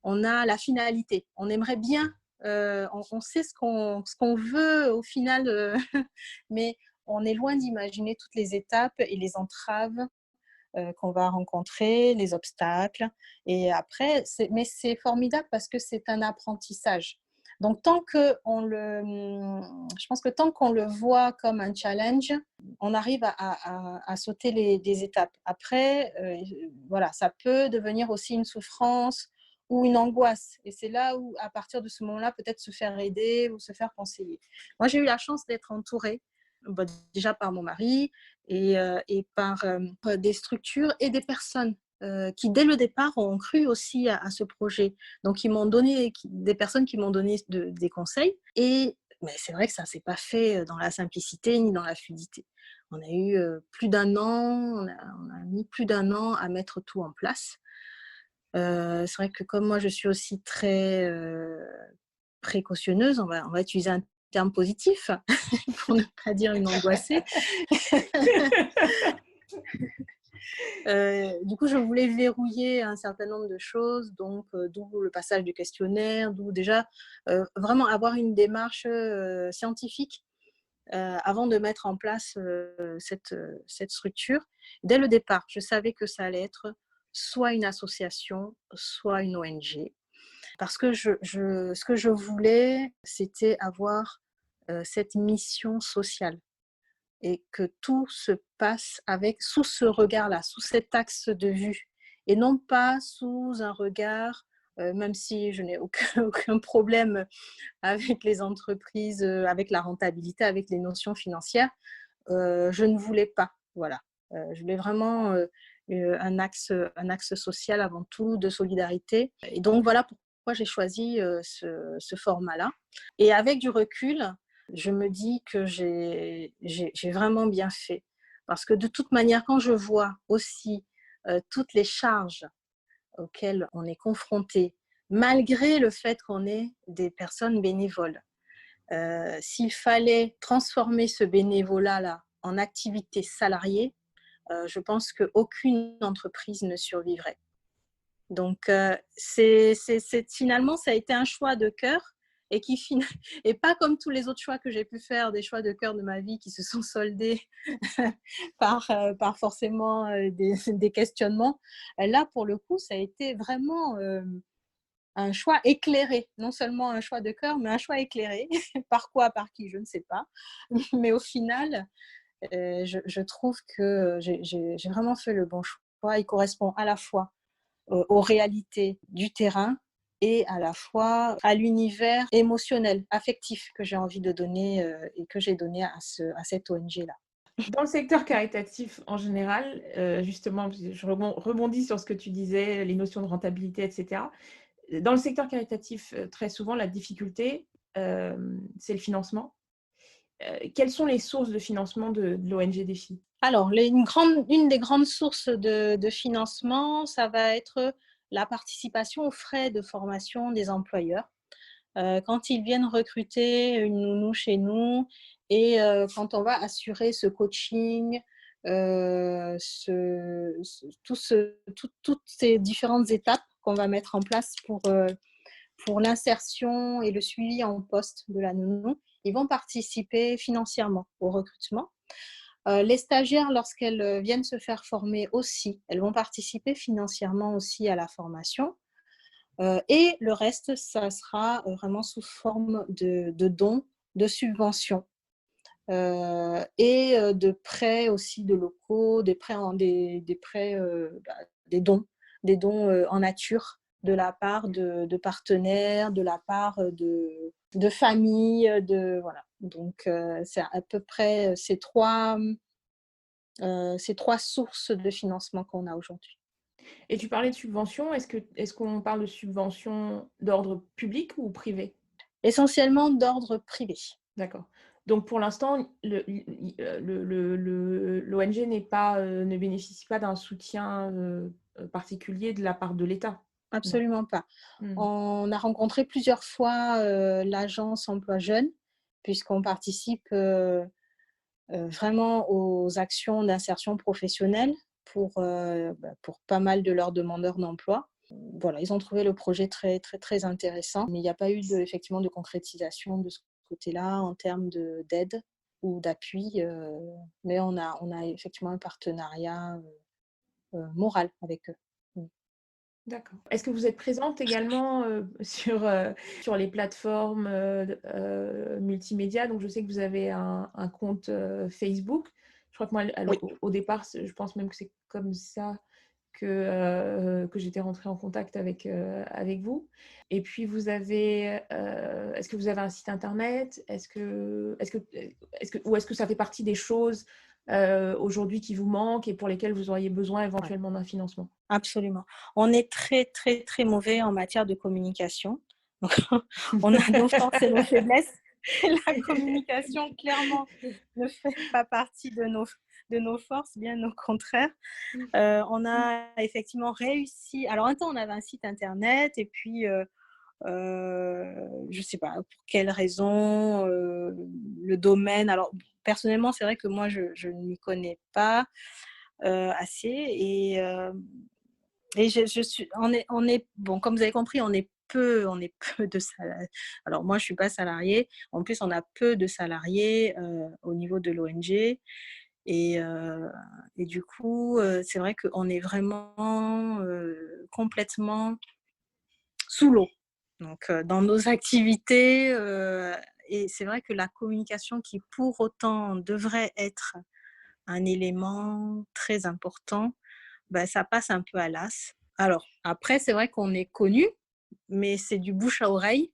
on a la finalité. On aimerait bien, on sait ce qu'on veut au final, mais on est loin d'imaginer toutes les étapes et les entraves qu'on va rencontrer, les obstacles. Et après, mais c'est formidable parce que c'est un apprentissage. Donc, je pense que tant qu'on le voit comme un challenge, on arrive à sauter les étapes. Après, voilà, ça peut devenir aussi une souffrance ou une angoisse. Et c'est là où, à partir de ce moment-là, peut-être se faire aider ou se faire conseiller. Moi, j'ai eu la chance d'être entourée, déjà par mon mari et par des structures et des personnes qui, dès le départ, ont cru aussi à ce projet. Donc, des personnes qui m'ont donné des conseils. Mais c'est vrai que ça ne s'est pas fait dans la simplicité ni dans la fluidité. On a eu plus d'un an, on a mis plus d'un an à mettre tout en place. C'est vrai que comme moi, je suis aussi très précautionneuse, on va utiliser un terme positif pour ne pas dire une angoissée. Du coup, je voulais verrouiller un certain nombre de choses, donc d'où le passage du questionnaire, d'où déjà vraiment avoir une démarche scientifique avant de mettre en place cette structure. Dès le départ, je savais que ça allait être soit une association, soit une ONG. Parce que ce que je voulais, c'était avoir cette mission sociale et que tout se passe sous ce regard-là, sous cet axe de vue, et non pas sous un regard, même si je n'ai aucun problème avec les entreprises, avec la rentabilité, avec les notions financières, je ne voulais pas. Voilà. Je voulais vraiment un axe social avant tout, de solidarité. Et donc voilà pourquoi j'ai choisi ce format-là. Et avec du recul, je me dis que j'ai vraiment bien fait. Parce que de toute manière, quand je vois aussi toutes les charges auxquelles on est confronté, malgré le fait qu'on est des personnes bénévoles, s'il fallait transformer ce bénévolat-là en activité salariée, je pense qu'aucune entreprise ne survivrait. Donc, finalement, ça a été un choix de cœur et et pas comme tous les autres choix que j'ai pu faire, des choix de cœur de ma vie qui se sont soldés par forcément des questionnements. Là, pour le coup, ça a été vraiment un choix éclairé, non seulement un choix de cœur, mais un choix éclairé. Par quoi, par qui, je ne sais pas. Mais au final, je trouve que j'ai vraiment fait le bon choix. Il correspond à la fois aux réalités du terrain et à la fois à l'univers émotionnel, affectif que j'ai envie de donner et que j'ai donné à cette ONG-là. Dans le secteur caritatif en général, justement, je rebondis sur ce que tu disais, les notions de rentabilité, etc. Dans le secteur caritatif, très souvent, la difficulté, c'est le financement. Quelles sont les sources de financement de l'ONG Défi? Alors, une des grandes sources de financement, ça va être la participation aux frais de formation des employeurs. Quand ils viennent recruter une nounou chez nous et quand on va assurer ce coaching, toutes ces différentes étapes qu'on va mettre en place pour l'insertion et le suivi en poste de la nounou, ils vont participer financièrement au recrutement. Les stagiaires, lorsqu'elles viennent se faire former aussi, elles vont participer financièrement aussi à la formation. Et le reste, ça sera vraiment sous forme de dons, de subventions et de prêts aussi de locaux, des dons en nature de la part de partenaires, de la part de familles, voilà. Donc, c'est à peu près ces trois sources de financement qu'on a aujourd'hui. Et tu parlais de subventions. Est-ce qu'on parle de subventions d'ordre public ou privé? Essentiellement d'ordre privé. D'accord. Donc pour l'instant, l'ONG ne bénéficie pas d'un soutien particulier de la part de l'État. Absolument pas. Mmh. On a rencontré plusieurs fois l'agence emploi jeunes, puisqu'on participe vraiment aux actions d'insertion professionnelle pour pas mal de leurs demandeurs d'emploi. Voilà, ils ont trouvé le projet très, très, très intéressant, mais il n'y a pas eu effectivement de concrétisation de ce côté-là en termes d'aide ou d'appui, mais on a effectivement un partenariat moral avec eux. D'accord. Est-ce que vous êtes présente également sur les plateformes multimédia? Donc, je sais que vous avez un compte Facebook. Je crois que moi, Oui. au départ, je pense même que c'est comme ça que j'étais rentrée en contact avec vous. Et puis, est-ce que vous avez un site internet? Ou est-ce que ça fait partie des choses aujourd'hui qui vous manquent et pour lesquelles vous auriez besoin éventuellement d'un financement? Absolument. On est très, très, très mauvais en matière de communication. Donc, on a nos forces et nos faiblesses. Et la communication, clairement, ne fait pas partie de nos forces, bien au contraire. On a effectivement réussi. Alors, un temps, on avait un site internet et puis, je ne sais pas pour quelle raison, le domaine. Alors, personnellement, c'est vrai que moi, je ne m'y connais pas assez et je suis, on est, bon, comme vous avez compris, on n'est on est peu de salariés. Alors moi, je suis pas salariée. En plus, on a peu de salariés au niveau de l'ONG. Et, euh, et du coup, c'est vrai qu'on est vraiment complètement sous l'eau. Donc, dans nos activités, et c'est vrai que la communication qui, pour autant, devrait être un élément très important, ben, ça passe un peu à l'as. Alors, après, c'est vrai qu'on est connu, mais c'est du bouche à oreille,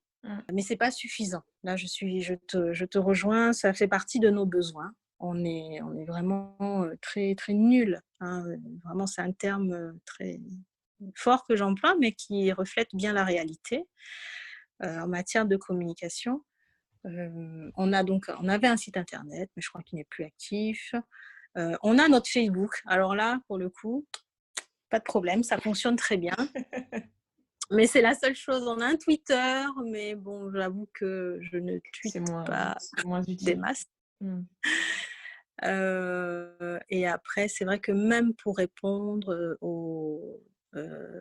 mais c'est pas suffisant. Là, je te rejoins, ça fait partie de nos besoins. On est vraiment très, très nuls, hein. Vraiment, c'est un terme très fort que j'emploie, mais qui reflète bien la réalité en matière de communication. On avait un site internet, mais je crois qu'il n'est plus actif. On a notre Facebook. Alors là, pour le coup, pas de problème, ça fonctionne très bien. Mais c'est la seule chose. On a un Twitter, mais bon, j'avoue que je ne tweete pas moins des utile. masses. Et après, c'est vrai que même pour répondre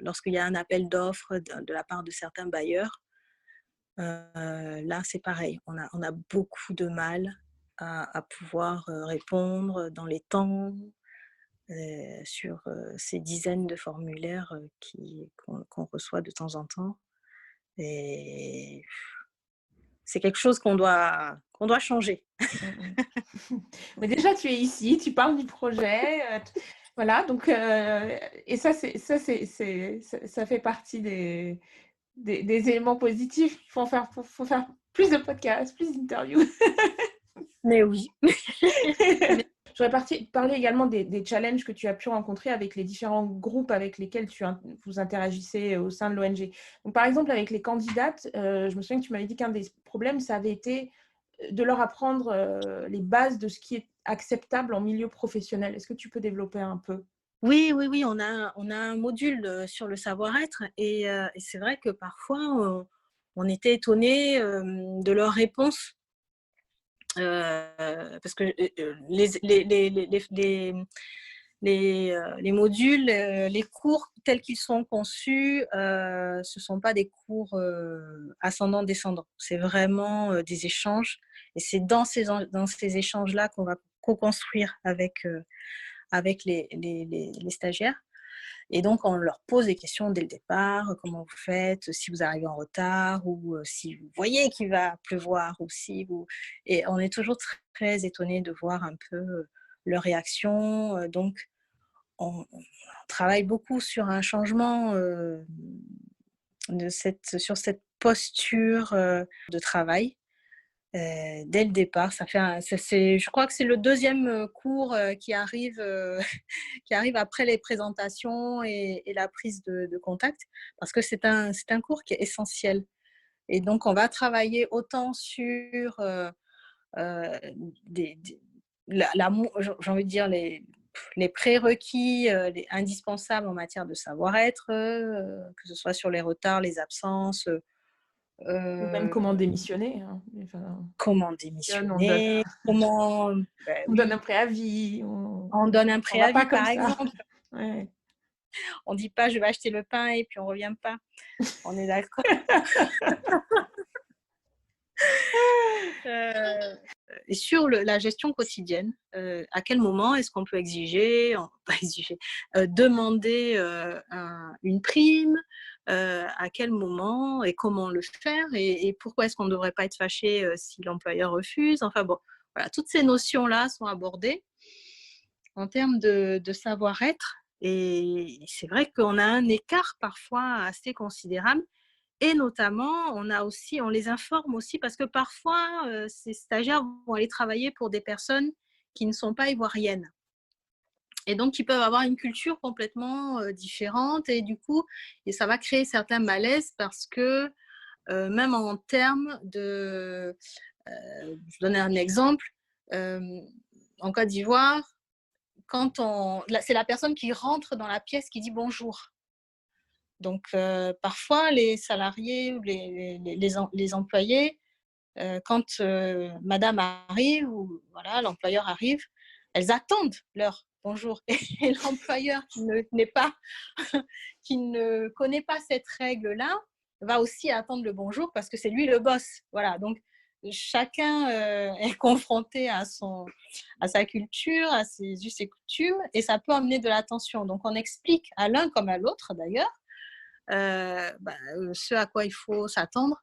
lorsqu'il y a un appel d'offres de la part de certains bailleurs, là, c'est pareil. On a beaucoup de mal à pouvoir répondre dans les temps sur ces dizaines de formulaires qu'on reçoit de temps en temps. Et c'est quelque chose qu'on doit changer. Mais déjà, tu es ici, tu parles du projet. Voilà, donc, et ça fait partie des éléments positifs. Faut faire plus de podcasts, plus d'interviews. Mais oui. J'aurais parlé également des challenges que tu as pu rencontrer avec les différents groupes avec lesquels vous interagissez au sein de l'ONG. Donc, par exemple, avec les candidates, je me souviens que tu m'avais dit qu'un des problèmes, ça avait été de leur apprendre les bases de ce qui est acceptable en milieu professionnel. Est-ce que tu peux développer un peu ? Oui, on a un module sur le savoir-être et c'est vrai que parfois, on était étonnés de leurs réponses parce que les modules, les cours tels qu'ils sont conçus, ce ne sont pas des cours ascendants-descendants. C'est vraiment des échanges et c'est dans ces échanges-là qu'on va co-construire avec les stagiaires. Et donc, on leur pose des questions dès le départ. Comment vous faites si vous arrivez en retard ou si vous voyez qu'il va pleuvoir ou si vous... Et on est toujours très, très étonnés de voir un peu leur réaction. Donc, on travaille beaucoup sur un changement sur cette posture de travail. Dès le départ, je crois que c'est le deuxième cours qui arrive après les présentations et la prise de contact, parce que c'est un cours qui est essentiel. Et donc, on va travailler autant sur j'ai envie de dire les prérequis indispensables en matière de savoir-être, que ce soit sur les retards, les absences, ou même comment démissionner. Hein. Enfin, comment démissionner, comment... on donne un préavis. On donne un préavis, par exemple. Ouais. On ne dit pas je vais acheter le pain et puis on ne revient pas. On est d'accord. Et sur la gestion quotidienne, à quel moment est-ce qu'on peut demander une prime, à quel moment et comment le faire et pourquoi est-ce qu'on ne devrait pas être fâché si l'employeur refuse. Enfin bon, voilà, toutes ces notions-là sont abordées en termes de savoir-être. Et c'est vrai qu'on a un écart parfois assez considérable. Et notamment, on les informe aussi parce que parfois, ces stagiaires vont aller travailler pour des personnes qui ne sont pas ivoiriennes. Et donc, ils peuvent avoir une culture complètement différente. Et du coup, ça va créer certains malaises parce que même en termes de... je donne un exemple. En Côte d'Ivoire, c'est la personne qui rentre dans la pièce qui dit bonjour. Donc, parfois, les salariés ou les employés, quand madame arrive ou voilà, l'employeur arrive, elles attendent leur bonjour. Et l'employeur qui ne connaît pas cette règle-là va aussi attendre le bonjour parce que c'est lui le boss. Voilà, donc chacun est confronté à sa culture, à ses us et coutumes, et ça peut amener de la tension. Donc on explique à l'un comme à l'autre d'ailleurs ce à quoi il faut s'attendre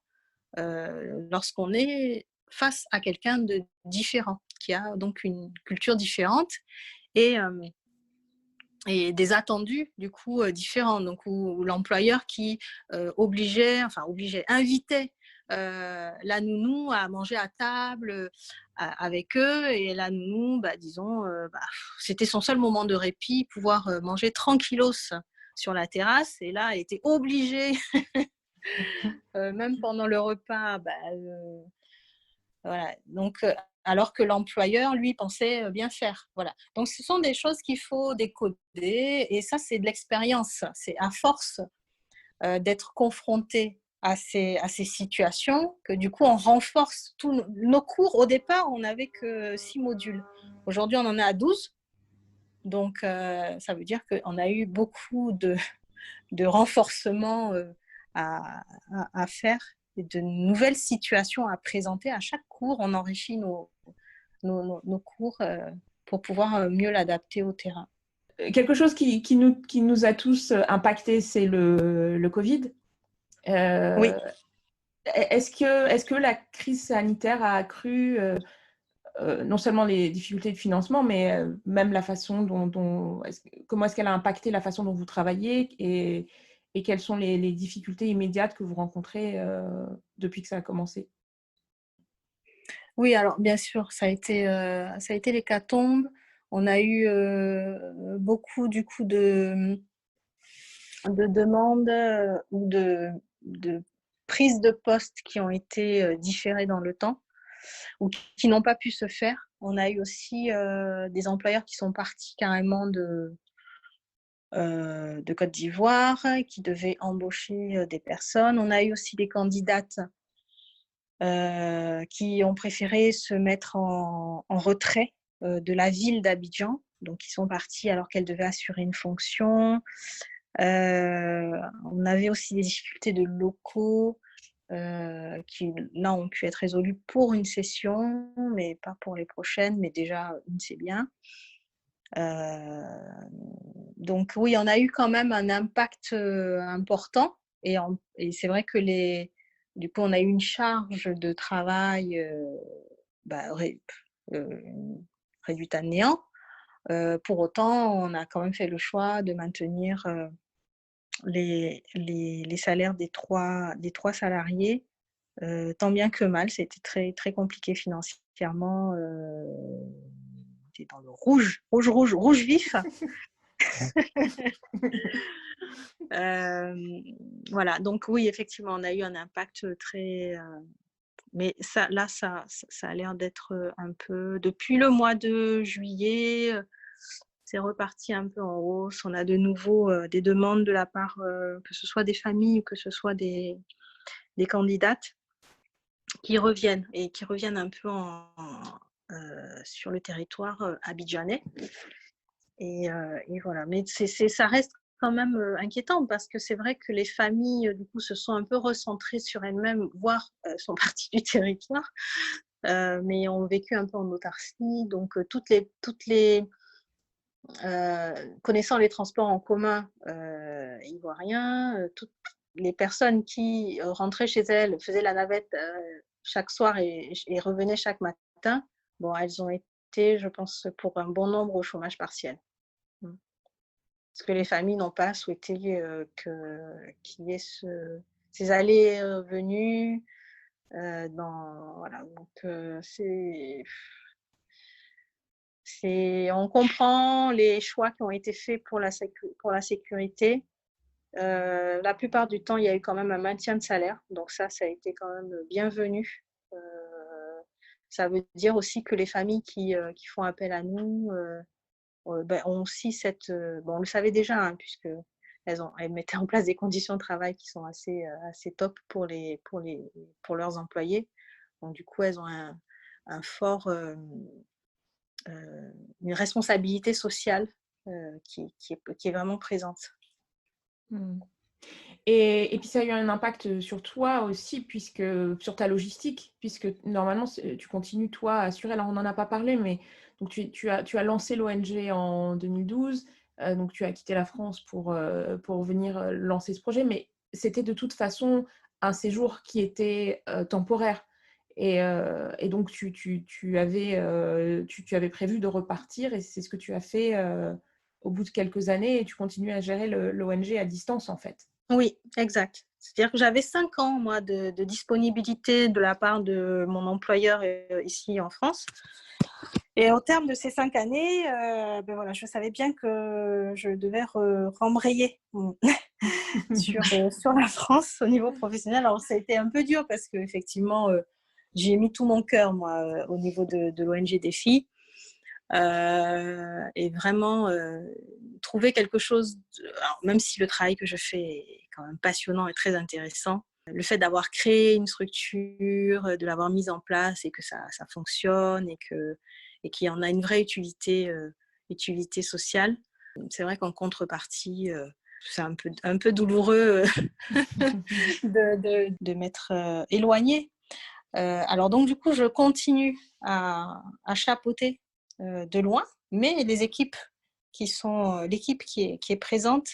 lorsqu'on est face à quelqu'un de différent, qui a donc une culture différente et, euh, et des attendus du coup différents. Donc où l'employeur qui invitait la nounou à manger à table avec eux, et la nounou, disons, c'était son seul moment de répit, pouvoir manger tranquillos sur la terrasse, et là elle était obligée même pendant le repas, voilà. Donc, alors que l'employeur, lui, pensait bien faire. Voilà. Donc, ce sont des choses qu'il faut décoder, et ça, c'est de l'expérience. C'est à force d'être confronté à ces situations que, du coup, on renforce tous nos cours. Au départ, on n'avait que 6 modules. Aujourd'hui, on en est à 12. Donc, ça veut dire qu'on a eu beaucoup de renforcement à faire, et de nouvelles situations à présenter. À chaque cours, on enrichit nos cours pour pouvoir mieux l'adapter au terrain. Quelque chose qui nous a tous impactés, c'est le Covid. Oui. Est-ce que la crise sanitaire a accru non seulement les difficultés de financement, mais même la façon comment est-ce qu'elle a impacté la façon dont vous travaillez, et quelles sont les difficultés immédiates que vous rencontrez depuis que ça a commencé? Oui, alors bien sûr, ça a été l'hécatombe. On a eu beaucoup du coup de demandes ou de prises de poste qui ont été différées dans le temps ou qui n'ont pas pu se faire. On a eu aussi des employeurs qui sont partis carrément de Côte d'Ivoire, qui devaient embaucher des personnes. On a eu aussi des candidates qui ont préféré se mettre en retrait de la ville d'Abidjan. Donc, ils sont partis alors qu'elles devaient assurer une fonction. On avait aussi des difficultés de locaux qui, là, ont pu être résolues pour une session, mais pas pour les prochaines, mais déjà, une, c'est bien. Donc oui, on a eu quand même un impact important, et c'est vrai que du coup, on a eu une charge de travail euh, réduite à néant. Pour autant, on a quand même fait le choix de maintenir les salaires des trois salariés, tant bien que mal. C'était très, très compliqué financièrement. C'était dans le rouge, rouge, rouge, rouge vif. Voilà, donc oui, effectivement, on a eu un impact très... mais ça, là, ça a l'air d'être un peu... Depuis le mois de juillet, c'est reparti un peu en hausse. On a de nouveau des demandes de la part, que ce soit des familles ou que ce soit des candidates, qui reviennent, et qui reviennent un peu sur le territoire abidjanais. Et voilà, mais ça reste quand même inquiétant, parce que c'est vrai que les familles du coup se sont un peu recentrées sur elles-mêmes, voire sont parties du territoire, mais ont vécu un peu en autarcie. Donc connaissant les transports en commun ivoiriens, toutes les personnes qui rentraient chez elles, faisaient la navette chaque soir et revenaient chaque matin, bon, elles ont été, je pense, pour un bon nombre, au chômage partiel. Parce que les familles n'ont pas souhaité qu'il y ait ces allées-venues. Voilà, donc on comprend les choix qui ont été faits pour la sécurité. La plupart du temps, il y a eu quand même un maintien de salaire. Donc ça a été quand même bienvenu. Ça veut dire aussi que les familles qui font appel à nous ont aussi on le savait déjà, hein, puisque elles mettaient en place des conditions de travail qui sont assez top pour leurs employés. Donc du coup, elles ont un fort, une responsabilité sociale qui est vraiment présente. Et puis ça a eu un impact sur toi aussi, puisque sur ta logistique, puisque normalement tu continues toi à assurer. Alors on n'en a pas parlé, mais donc tu as lancé l'ONG en 2012, donc tu as quitté la France pour venir lancer ce projet, mais c'était de toute façon un séjour qui était temporaire. Et donc tu avais prévu de repartir, et c'est ce que tu as fait au bout de quelques années, et tu continues à gérer l'ONG à distance en fait. Oui, exact. C'est-à-dire que j'avais 5 ans, moi, de disponibilité de la part de mon employeur ici en France. Et au terme de ces 5 années, ben voilà, je savais bien que je devais rembrayer sur la France au niveau professionnel. Alors, ça a été un peu dur parce qu'effectivement, j'ai mis tout mon cœur, moi, au niveau de l'ONG des filles. Et vraiment trouver quelque chose, alors, même si le travail que je fais est quand même passionnant et très intéressant, le fait d'avoir créé une structure, de l'avoir mise en place et que ça fonctionne et qu'il y en a une vraie utilité sociale, c'est vrai qu'en contrepartie, c'est un peu douloureux de m'être éloignée. Alors donc du coup, je continue à chapeauter de loin, mais les équipes l'équipe qui est présente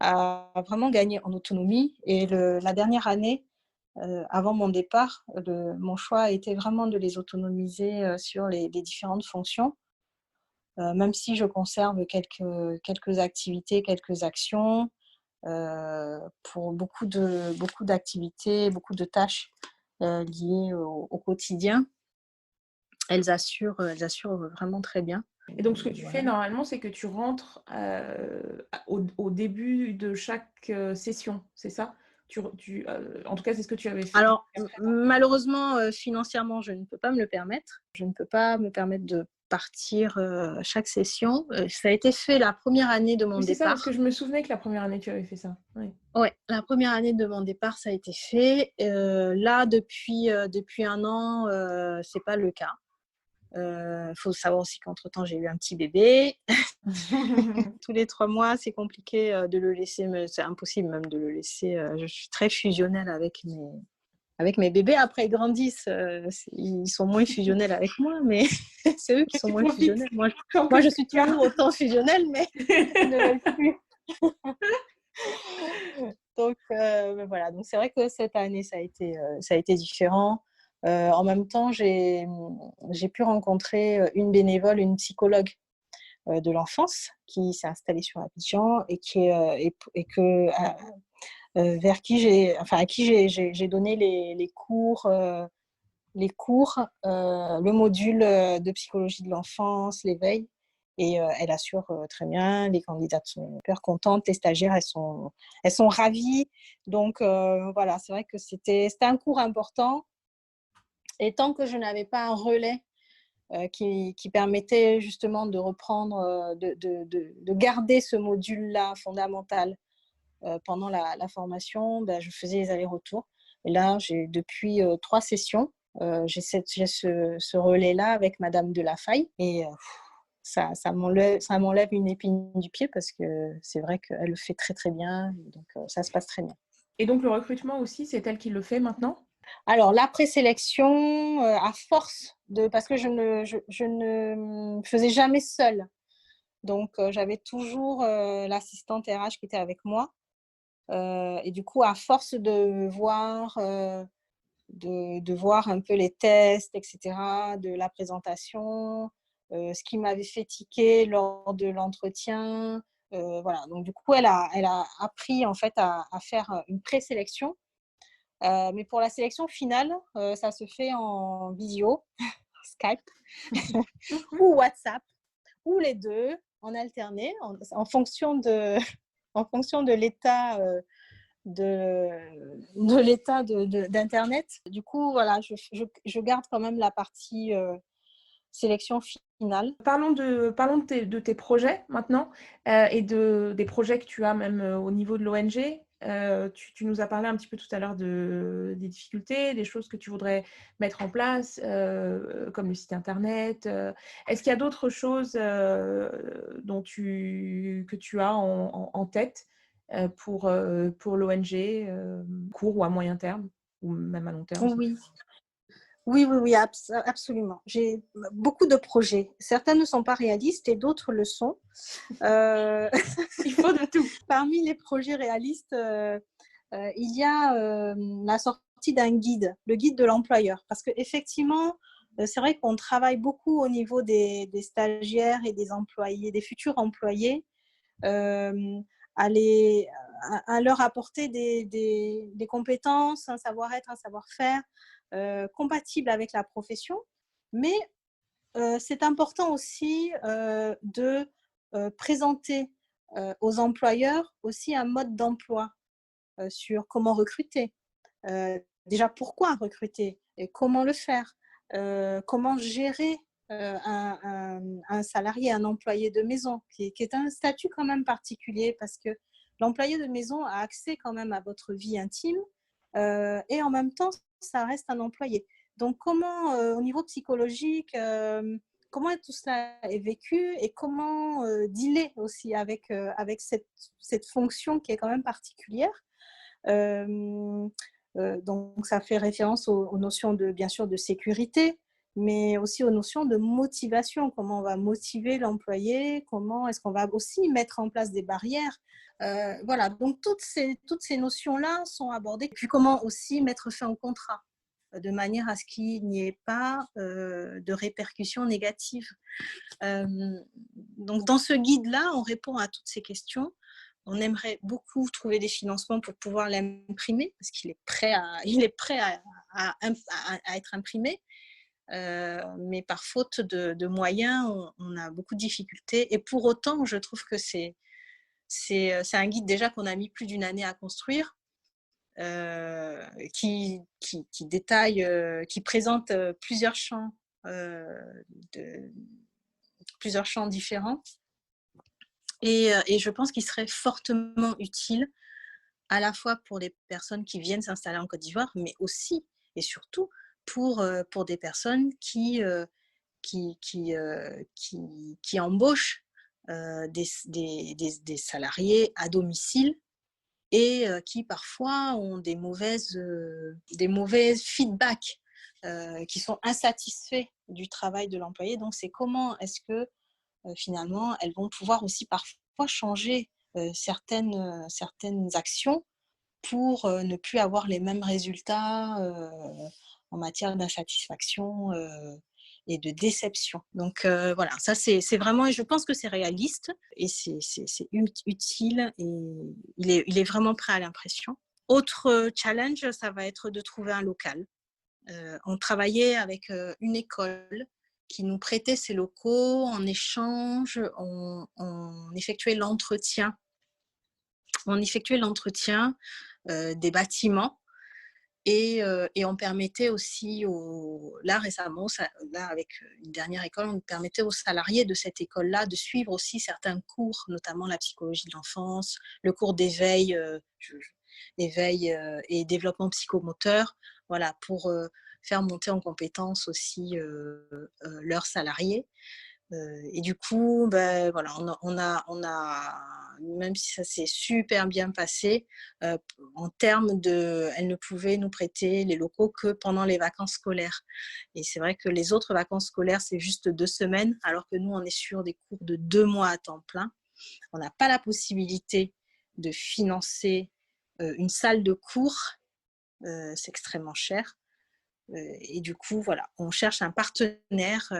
a vraiment gagné en autonomie. Et la dernière année, avant mon départ, mon choix a été vraiment de les autonomiser sur les différentes fonctions, même si je conserve quelques activités, quelques actions pour beaucoup d'activités, beaucoup de tâches liées au quotidien. Elles assurent vraiment très bien. Et donc, ce que tu Voilà. fais normalement, c'est que tu rentres au début de chaque session, c'est ça? En tout cas, c'est ce que tu avais fait. Alors, malheureusement, financièrement, je ne peux pas me le permettre. Je ne peux pas me permettre de partir chaque session. Ça a été fait la première année de mon Oui, c'est ça, parce que départ. je me souvenais que la première année, tu avais fait ça. Oui. Ouais, la première année de mon départ, ça a été fait. Là, depuis 1 an, c'est pas le cas. Faut savoir aussi qu'entre-temps, j'ai eu un petit bébé. Tous les 3 mois, c'est compliqué de le laisser, c'est impossible même de le laisser. Je suis très fusionnelle avec mes bébés. Après, ils grandissent, ils sont moins fusionnels avec moi, mais c'est eux qui sont moins fusionnels. Moi, je suis toujours autant fusionnelle, mais ils ne veulent plus. Donc, voilà. Donc, c'est vrai que cette année, ça a été différent. En même temps, j'ai pu rencontrer une bénévole, une psychologue de l'enfance qui s'est installée sur Abidjan et vers qui à qui j'ai donné les cours, le module de psychologie de l'enfance, l'éveil. Et elle assure très bien. Les candidates sont hyper contentes, les stagiaires, elles sont ravies. Donc voilà, c'est vrai que c'était un cours important. Et tant que je n'avais pas un relais qui permettait justement de reprendre, de garder ce module-là fondamental pendant la formation, ben, je faisais les allers-retours. Et là, depuis 3 sessions, j'ai ce relais-là avec Madame Delafaille. Et ça m'enlève une épine du pied parce que c'est vrai qu'elle le fait très très bien. Donc ça se passe très bien. Et donc, le recrutement aussi, c'est elle qui le fait maintenant? Alors, la présélection, à force parce que je ne faisais jamais seule. Donc, j'avais toujours l'assistante RH qui était avec moi. Et du coup, à force de voir un peu les tests, etc., de la présentation, ce qui m'avait fait tiquer lors de l'entretien, voilà. Donc, du coup, elle a appris en fait à faire une présélection. Mais pour la sélection finale, ça se fait en visio, Skype ou WhatsApp, ou les deux, en alterné, en fonction en fonction de l'état d'internet. Du coup, voilà, je garde quand même la partie sélection finale. Parlons de tes projets maintenant, et des projets que tu as même au niveau de l'ONG. Tu nous as parlé un petit peu tout à l'heure des difficultés, des choses que tu voudrais mettre en place, comme le site internet. Est-ce qu'il y a d'autres choses que tu as en tête pour l'ONG, court ou à moyen terme, ou même à long terme? Oui. Oui, absolument. J'ai beaucoup de projets. Certains ne sont pas réalistes et d'autres le sont. Il faut de tout. Parmi les projets réalistes, il y a la sortie d'un guide, le guide de l'employeur. Parce qu'effectivement, c'est vrai qu'on travaille beaucoup au niveau des stagiaires et des employés, des futurs employés, euh, à leur apporter des compétences, un savoir-être, un savoir-faire compatible avec la profession. Mais c'est important aussi de présenter aux employeurs aussi un mode d'emploi sur comment recruter. Déjà, pourquoi recruter et comment le faire, comment gérer un salarié, un employé de maison, qui est un statut quand même particulier parce que l'employé de maison a accès quand même à votre vie intime et en même temps, ça reste un employé. Donc, comment, au niveau psychologique, comment tout cela est vécu et comment dealer aussi avec cette fonction qui est quand même particulière. Donc, ça fait référence aux notions bien sûr, de sécurité, mais aussi aux notions de motivation. Comment on va motiver l'employé, comment est-ce qu'on va aussi mettre en place des barrières. Voilà, donc toutes ces notions-là sont abordées. Et puis, comment aussi mettre fin au contrat de manière à ce qu'il n'y ait pas de répercussions négatives. Donc, dans ce guide-là, on répond à toutes ces questions. On aimerait beaucoup trouver des financements pour pouvoir l'imprimer, parce qu'il est prêt à être imprimé. Mais par faute de moyens, on a beaucoup de difficultés. Et pour autant, je trouve que c'est un guide déjà qu'on a mis plus d'une année à construire, qui détaille, qui présente plusieurs champs différents. Et je pense qu'il serait fortement utile à la fois pour les personnes qui viennent s'installer en Côte d'Ivoire, mais aussi et surtout pour des personnes qui embauchent des salariés à domicile et qui parfois ont des mauvais feedbacks, qui sont insatisfaits du travail de l'employé. Donc, c'est comment est-ce que finalement, elles vont pouvoir aussi parfois changer certaines actions pour ne plus avoir les mêmes résultats en matière d'insatisfaction et de déception. Donc voilà, ça c'est vraiment, et je pense que c'est réaliste et c'est utile et il est vraiment prêt à l'impression. Autre challenge, ça va être de trouver un local. On travaillait avec une école qui nous prêtait ses locaux. En échange, on effectuait l'entretien. Des bâtiments et on permettait aussi là récemment, là avec une dernière école, on permettait aux salariés de cette école-là de suivre aussi certains cours, notamment la psychologie de l'enfance, le cours d'éveil, et développement psychomoteur, voilà, pour faire monter en compétences aussi leurs salariés. Et du coup, ben, voilà, on a, même si ça s'est super bien passé, en termes elle ne pouvait nous prêter les locaux que pendant les vacances scolaires. Et c'est vrai que les autres vacances scolaires, c'est juste 2 semaines, alors que nous, on est sur des cours de 2 mois à temps plein. On n'a pas la possibilité de financer une salle de cours, c'est extrêmement cher. Et du coup, voilà, on cherche un partenaire,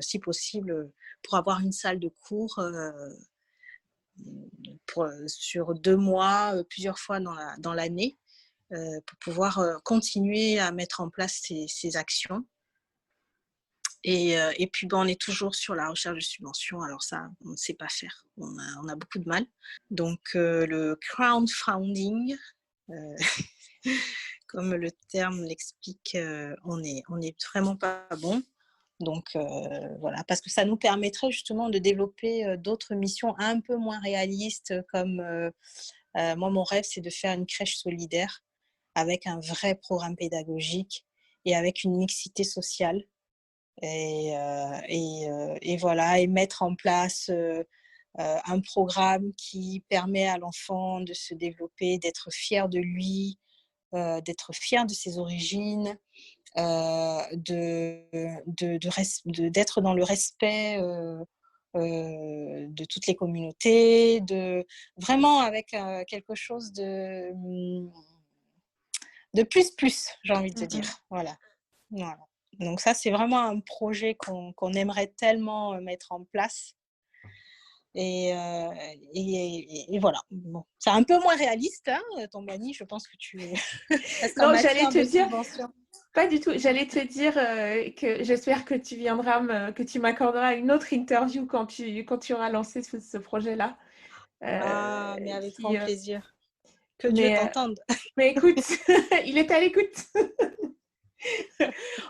si possible, pour avoir une salle de cours sur 2 mois, plusieurs fois dans l'année, pour pouvoir continuer à mettre en place ces actions. Et puis, on est toujours sur la recherche de subventions. Alors ça, on ne sait pas faire. On a beaucoup de mal. Donc, le crowdfunding, comme le terme l'explique, on est vraiment pas bon. Donc voilà, parce que ça nous permettrait justement de développer d'autres missions un peu moins réalistes, comme moi, mon rêve, c'est de faire une crèche solidaire avec un vrai programme pédagogique et avec une mixité sociale. Et voilà, et mettre en place un programme qui permet à l'enfant de se développer, d'être fier de lui, d'être fier de ses origines, d'être dans le respect de toutes les communautés, vraiment avec quelque chose de plus, j'ai envie de dire. Voilà. Donc ça, c'est vraiment un projet qu'on aimerait tellement mettre en place. Et voilà. Bon, c'est un peu moins réaliste, hein, Tombani, je pense que tu... Non, j'allais te dire... Pas du tout. J'allais te dire que j'espère que tu viendras, que tu m'accorderas une autre interview quand tu auras lancé ce projet-là. Mais avec grand plaisir. Que Dieu t'entende. Mais écoute, il est à l'écoute.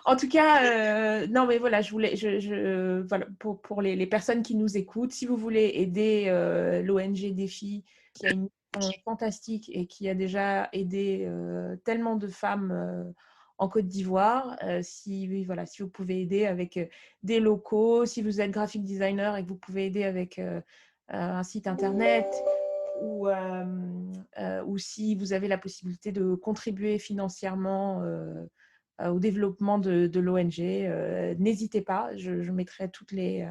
En tout cas, non, mais voilà, voilà, pour les personnes qui nous écoutent, si vous voulez aider l'ONG Défi, qui a une mission fantastique et qui a déjà aidé tellement de femmes en Côte d'Ivoire, si vous pouvez aider avec des locaux, si vous êtes graphic designer et que vous pouvez aider avec un site internet, ou si vous avez la possibilité de contribuer financièrement au développement de l'ONG, n'hésitez pas, je mettrai toutes les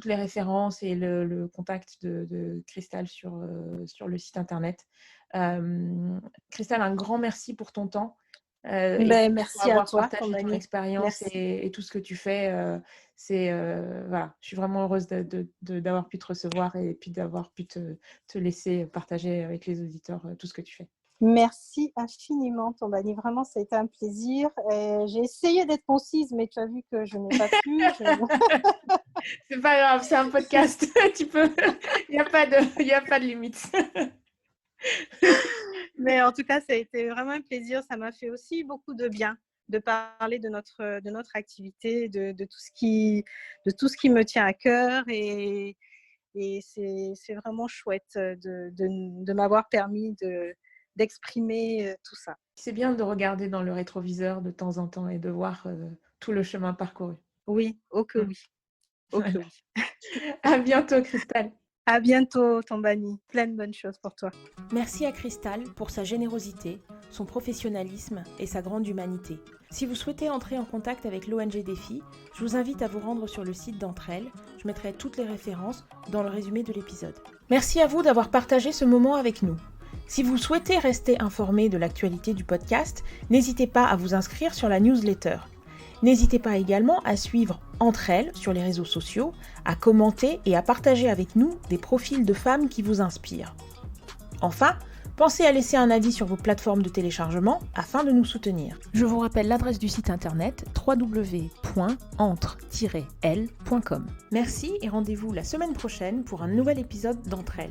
références et le contact de Christelle sur le site internet. Christelle, un grand merci pour ton temps. Merci à toi, partagé ton expérience et tout ce que tu fais. Voilà, je suis vraiment heureuse d'avoir pu te recevoir et puis d'avoir pu te laisser partager avec les auditeurs tout ce que tu fais. Merci infiniment, Tombani. Vraiment, ça a été un plaisir. J'ai essayé d'être concise, mais tu as vu que je n'ai pas pu. C'est pas grave, c'est un podcast. Tu peux. Il n'y a pas de limite. Mais en tout cas, ça a été vraiment un plaisir. Ça m'a fait aussi beaucoup de bien de parler de notre activité, de tout ce qui me tient à cœur. Et c'est vraiment chouette de m'avoir permis d'exprimer tout ça. C'est bien de regarder dans le rétroviseur de temps en temps et de voir tout le chemin parcouru. Oui, ok oui. Okay, oui. À bientôt, Christelle. À bientôt, Tombani. Plein de bonnes choses pour toi. Merci à Christelle pour sa générosité, son professionnalisme et sa grande humanité. Si vous souhaitez entrer en contact avec l'ONG Défi, je vous invite à vous rendre sur le site d'entre elles. Je mettrai toutes les références dans le résumé de l'épisode. Merci à vous d'avoir partagé ce moment avec nous. Si vous souhaitez rester informé de l'actualité du podcast, n'hésitez pas à vous inscrire sur la newsletter. N'hésitez pas également à suivre Entre elles sur les réseaux sociaux, à commenter et à partager avec nous des profils de femmes qui vous inspirent. Enfin, pensez à laisser un avis sur vos plateformes de téléchargement afin de nous soutenir. Je vous rappelle l'adresse du site internet www.entre-l.com. Merci et rendez-vous la semaine prochaine pour un nouvel épisode d'Entre elles.